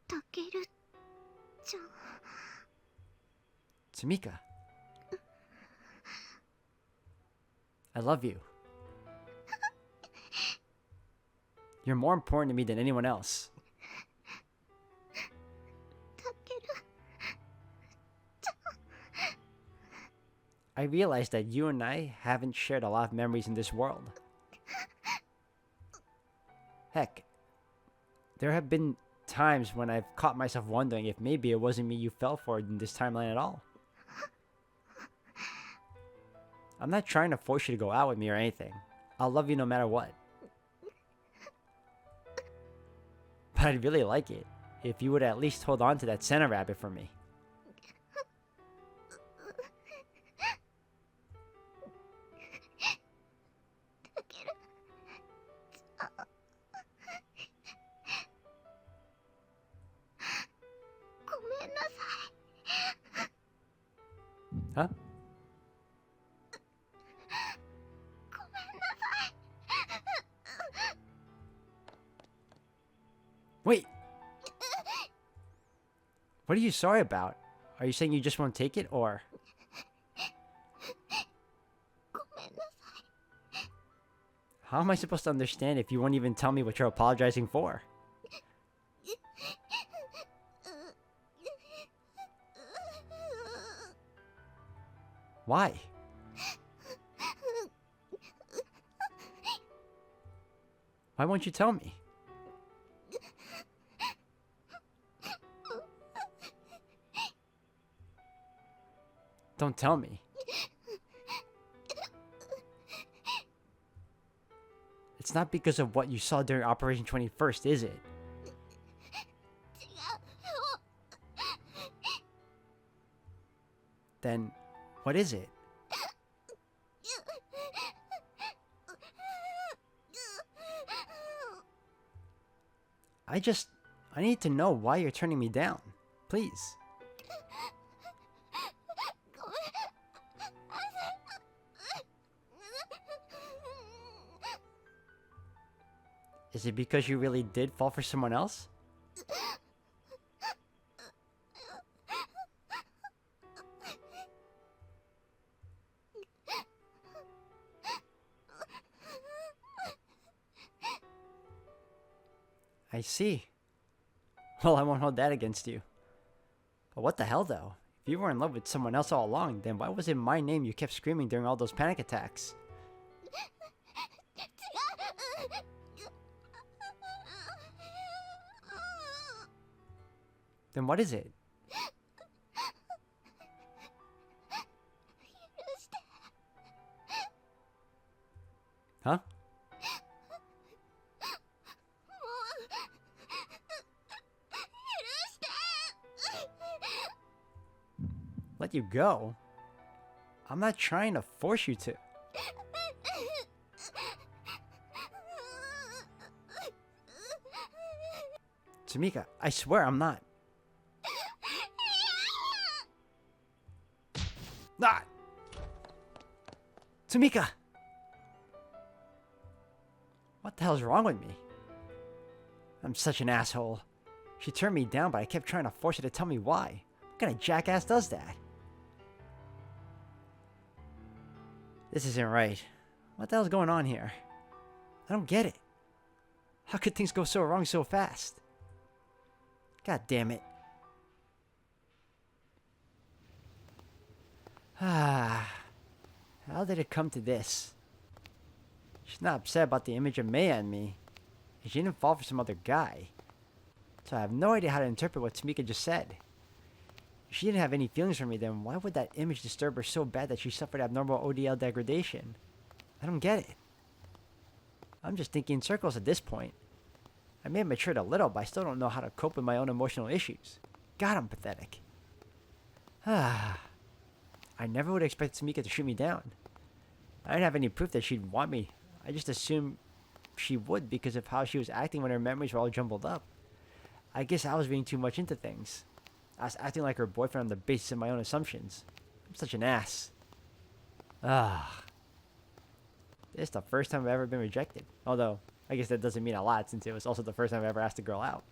Speaker 2: タケルちゃん。
Speaker 1: Tamika. I love you. You're more important to me than anyone else.
Speaker 2: タケル。
Speaker 1: I realize that you and I haven't shared a lot of memories in this world. Heck, there have been times when I've caught myself wondering if maybe it wasn't me you fell for in this timeline at all. I'm not trying to force you to go out with me or anything. I'll love you no matter what. But I'd really like it if you would at least hold on to that Santa rabbit for me. Huh? Wait! What are you sorry about? Are you saying you just won't take it, or...? How am I supposed to understand if you won't even tell me what you're apologizing for? Why? Why won't you tell me? Don't tell me. It's not because of what you saw during Operation 21st, is it? Then, what is it? I need to know why you're turning me down. Please. Is it because you really did fall for someone else? I see. Well, I won't hold that against you. But what the hell, though? If you were in love with someone else all along, then why was it my name you kept screaming during all those panic attacks? Then what is it? Huh? Let you go? I'm not trying to force you to. Tamika, I swear I'm not. Ah! Tamika! What the hell's wrong with me? I'm such an asshole. She turned me down, but I kept trying to force her to tell me why. What kind of jackass does that? This isn't right. What the hell's going on here? I don't get it. How could things go so wrong so fast? God damn it. How did it come to this? She's not upset about the image of Mei on me, and she didn't fall for some other guy. So I have no idea how to interpret what Tamika just said. If she didn't have any feelings for me, then why would that image disturb her so bad that she suffered abnormal ODL degradation? I don't get it. I'm just thinking in circles at this point. I may have matured a little, but I still don't know how to cope with my own emotional issues. God, I'm pathetic. I never would expect Tamika to shoot me down. I didn't have any proof that she'd want me. I just assumed she would because of how she was acting when her memories were all jumbled up. I guess I was reading too much into things. I was acting like her boyfriend on the basis of my own assumptions. I'm such an ass. This is the first time I've ever been rejected. Although, I guess that doesn't mean a lot since it was also the first time I've ever asked a girl out.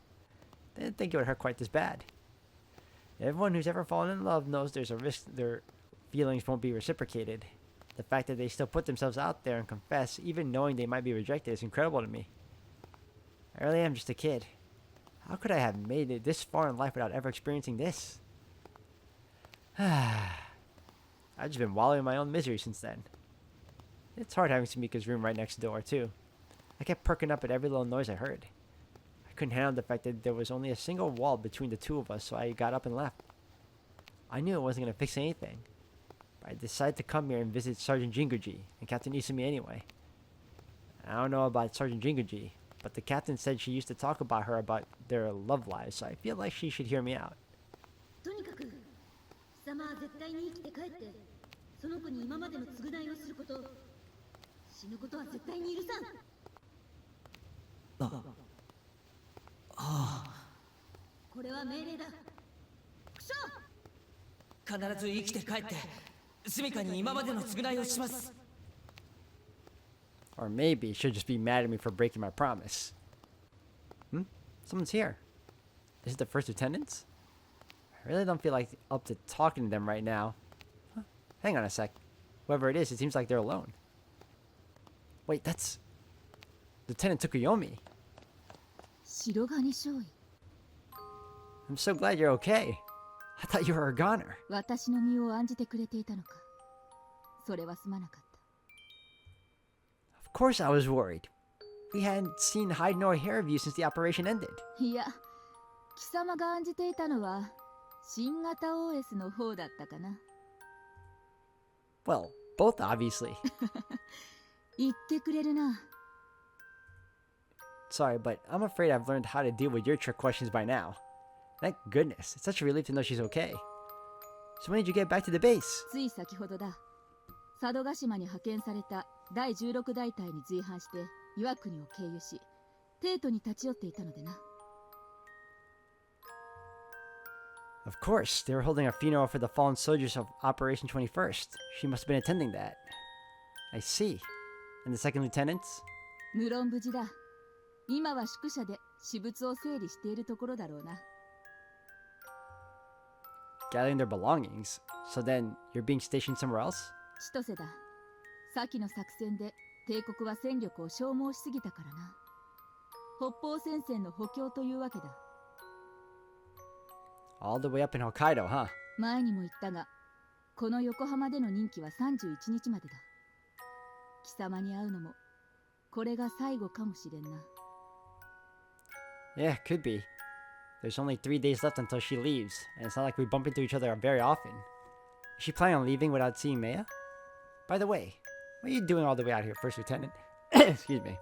Speaker 1: I didn't think it would hurt quite this bad. Everyone who's ever fallen in love knows there's a risk their feelings won't be reciprocated. The fact that they still put themselves out there and confess, even knowing they might be rejected, is incredible to me. I really am just a kid. How could I have made it this far in life without ever experiencing this? I've just been wallowing in my own misery since then. It's hard having Tamika's room right next door, too. I kept perking up at every little noise I heard. I couldn't handle the fact that there was only a single wall between the two of us, so I got up and left. I knew it wasn't going to fix anything, but I decided to come here and visit Sergeant Jinguji and Captain Isumi anyway. I don't know about Sergeant Jinguji, but the captain said she used to talk about her about their love lives, so I feel like she should hear me out.
Speaker 7: とにかく貴様は絶対に生きて帰ってその子に今までの償いをすること、死ぬことは絶対に許さん。これは命令だ。副将、
Speaker 8: 必ず生きて帰ってスミカに今までの償いをします。
Speaker 1: Or maybe she'll just be mad at me for breaking my promise. Someone's here. Is it the first lieutenants? I really don't feel like up to talking to them right now. Huh? Hang on a sec. Whoever it is, it seems like they're alone. Wait, that's Lieutenant Tsukuyomi.
Speaker 7: 白金少尉、
Speaker 1: I'm so glad you're okay. I thought you were a goner.
Speaker 7: 私の身を案じてくれていたのか。それはすまなかった。
Speaker 1: Of course I was worried. We hadn't seen hide nor hair of you since the operation ended.
Speaker 7: いや、貴様が案じていたのは新型 OS の方だったかな。
Speaker 1: Well, both obviously.
Speaker 7: 言ってくれるな。
Speaker 1: Sorry, but I'm afraid I've learned how to deal with your trick questions by now. Thank goodness. It's such a relief to know she's okay. So when did you get back to the base?
Speaker 7: つい先ほどだ。佐渡島に派遣された第16大隊に随伴して岩国を経由し、帝都に立ち寄っていたのでな。
Speaker 1: Of course, they were holding a funeral for the fallen soldiers of Operation 21st. She must have been attending that. I see. And the second lieutenants?
Speaker 7: 無論無事だ。今は宿舎で私物を整理しているところだろうな。
Speaker 1: Gathering their belongings. So then, you're being stationed somewhere else?
Speaker 7: 千歳だ。先の作戦で帝国は戦力を消耗しすぎたからな。北方戦線の補強というわけだ。
Speaker 1: All the way up in Hokkaido, huh?
Speaker 7: 前にも言ったが、この横浜での任期は31日までだ。貴様に会うのも、これが最後かもしれんな。
Speaker 1: Yeah, could be. There's only 3 days left until she leaves, and it's not like we bump into each other very often. Is she planning on leaving without seeing Maya? By the way, what are you doing all the way out here, First Lieutenant? Excuse me.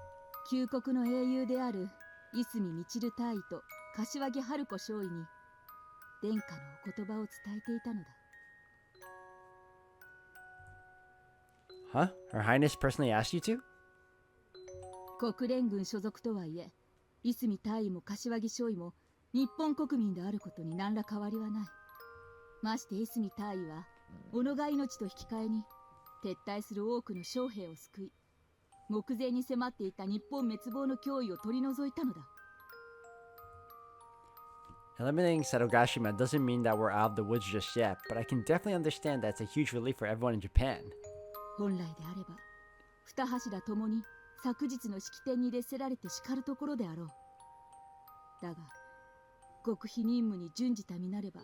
Speaker 7: 旧国の英雄であるいすみみちる大尉と柏木春子少尉に殿下のお言葉を伝えていたのだ。
Speaker 1: Huh? Her Highness personally asked you to?
Speaker 7: 国連軍所属とはいえ、いすみ大尉も柏木少尉も日本国民であることに何ら変わりはない。ましていすみ大尉は己が命と引き換えに撤退する多くの将兵を救い、目前に迫っていた日本滅亡の脅威を取り除いたのだ。
Speaker 1: Eliminating Sadogashima doesn't mean that we're out of the woods just yet, but I can definitely understand that it's a huge relief for everyone in Japan.
Speaker 7: 本来であれば、二柱ともに昨日の式典に列せられて叱るところであろう。だが、極秘任務に準じた身なれば、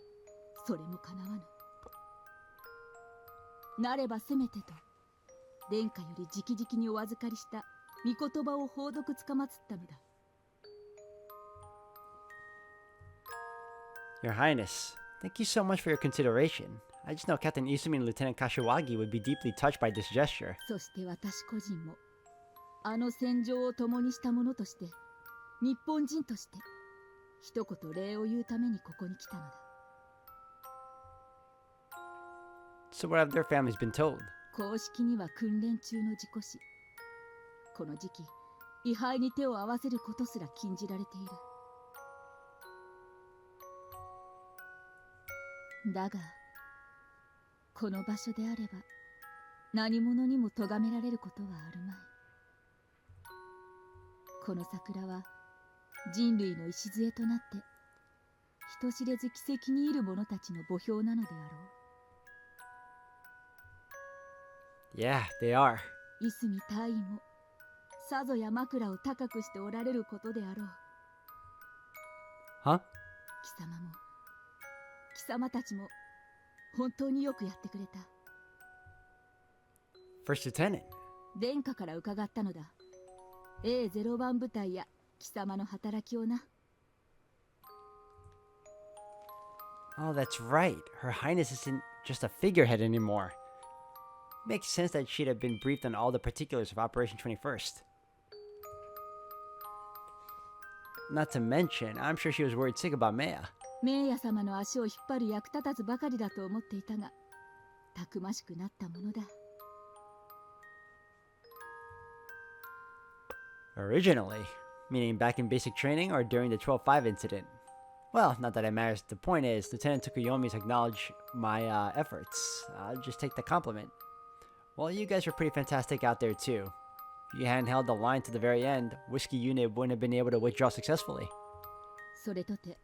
Speaker 7: それも叶わぬ。なればせめてと、殿下より直々にお預かりした御言葉を報読つかまつったのだ。
Speaker 1: Your Highness, thank you so much for your consideration. I just know Captain Isumi and Lieutenant Kashiwagi would be deeply touched by this gesture.
Speaker 7: そして私個人も、あの戦場を共にした者として、日本人として、一言礼を言うためにここに来たのだ。
Speaker 1: So what have their families been told?
Speaker 7: 公式には訓練中の事故死。この時期、位牌に手を合わせることすら禁じられている。だが、この場所であれば、何者にも咎められることはあるまい。この桜は、人類の礎となって、人知れず奇跡にいる者たちの墓標なのであろう。
Speaker 1: Yeah, they are.
Speaker 7: いすみ大尉も、さぞや枕を高くしておられることであろう。
Speaker 1: Huh?
Speaker 7: 貴様も、貴様たちも、本当によくやってくれた。
Speaker 1: First Lieutenant.
Speaker 7: 殿下から伺ったのだ。A0番部隊や貴様の働きをな。
Speaker 1: Oh, that's right. Her Highness isn't just a figurehead anymore. Makes sense that she'd have been briefed on all the particulars of Operation 21st. Not to mention, I'm sure she was worried sick about Maya.
Speaker 7: メイヤ様の足を引っ張る役立たずばかりだと思っていたが、たくましくなったものだ。
Speaker 1: Originally, meaning back in basic training or during the 12-5 incident. Well, not that it matters. The point is, Lieutenant Tsukuyomi's acknowledged my efforts. I'll just take the compliment. Well, you guys were pretty fantastic out there too. If you hadn't held the line to the very end, Whiskey Unit wouldn't have been able to withdraw successfully.
Speaker 7: それとて、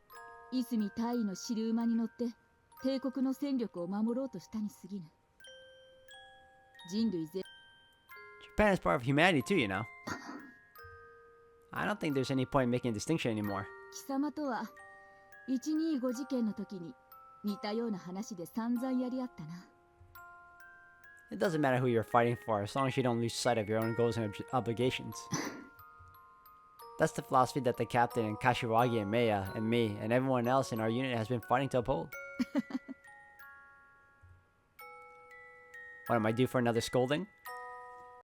Speaker 7: いすみ大尉の尻馬に乗って帝国の戦力を守ろうとしたに過ぎぬ。人類全
Speaker 1: Japan is part of humanity too, you know. I don't think there's any point in making a distinction anymore.
Speaker 7: 貴様とは125事件の時に似たような話で散々やり合ったな。
Speaker 1: It doesn't matter who you're fighting for, as long as you don't lose sight of your own goals and obligations. That's the philosophy that the captain and Kashiwagi and Maya and me and everyone else in our unit has been fighting to uphold. What, am I due for another scolding?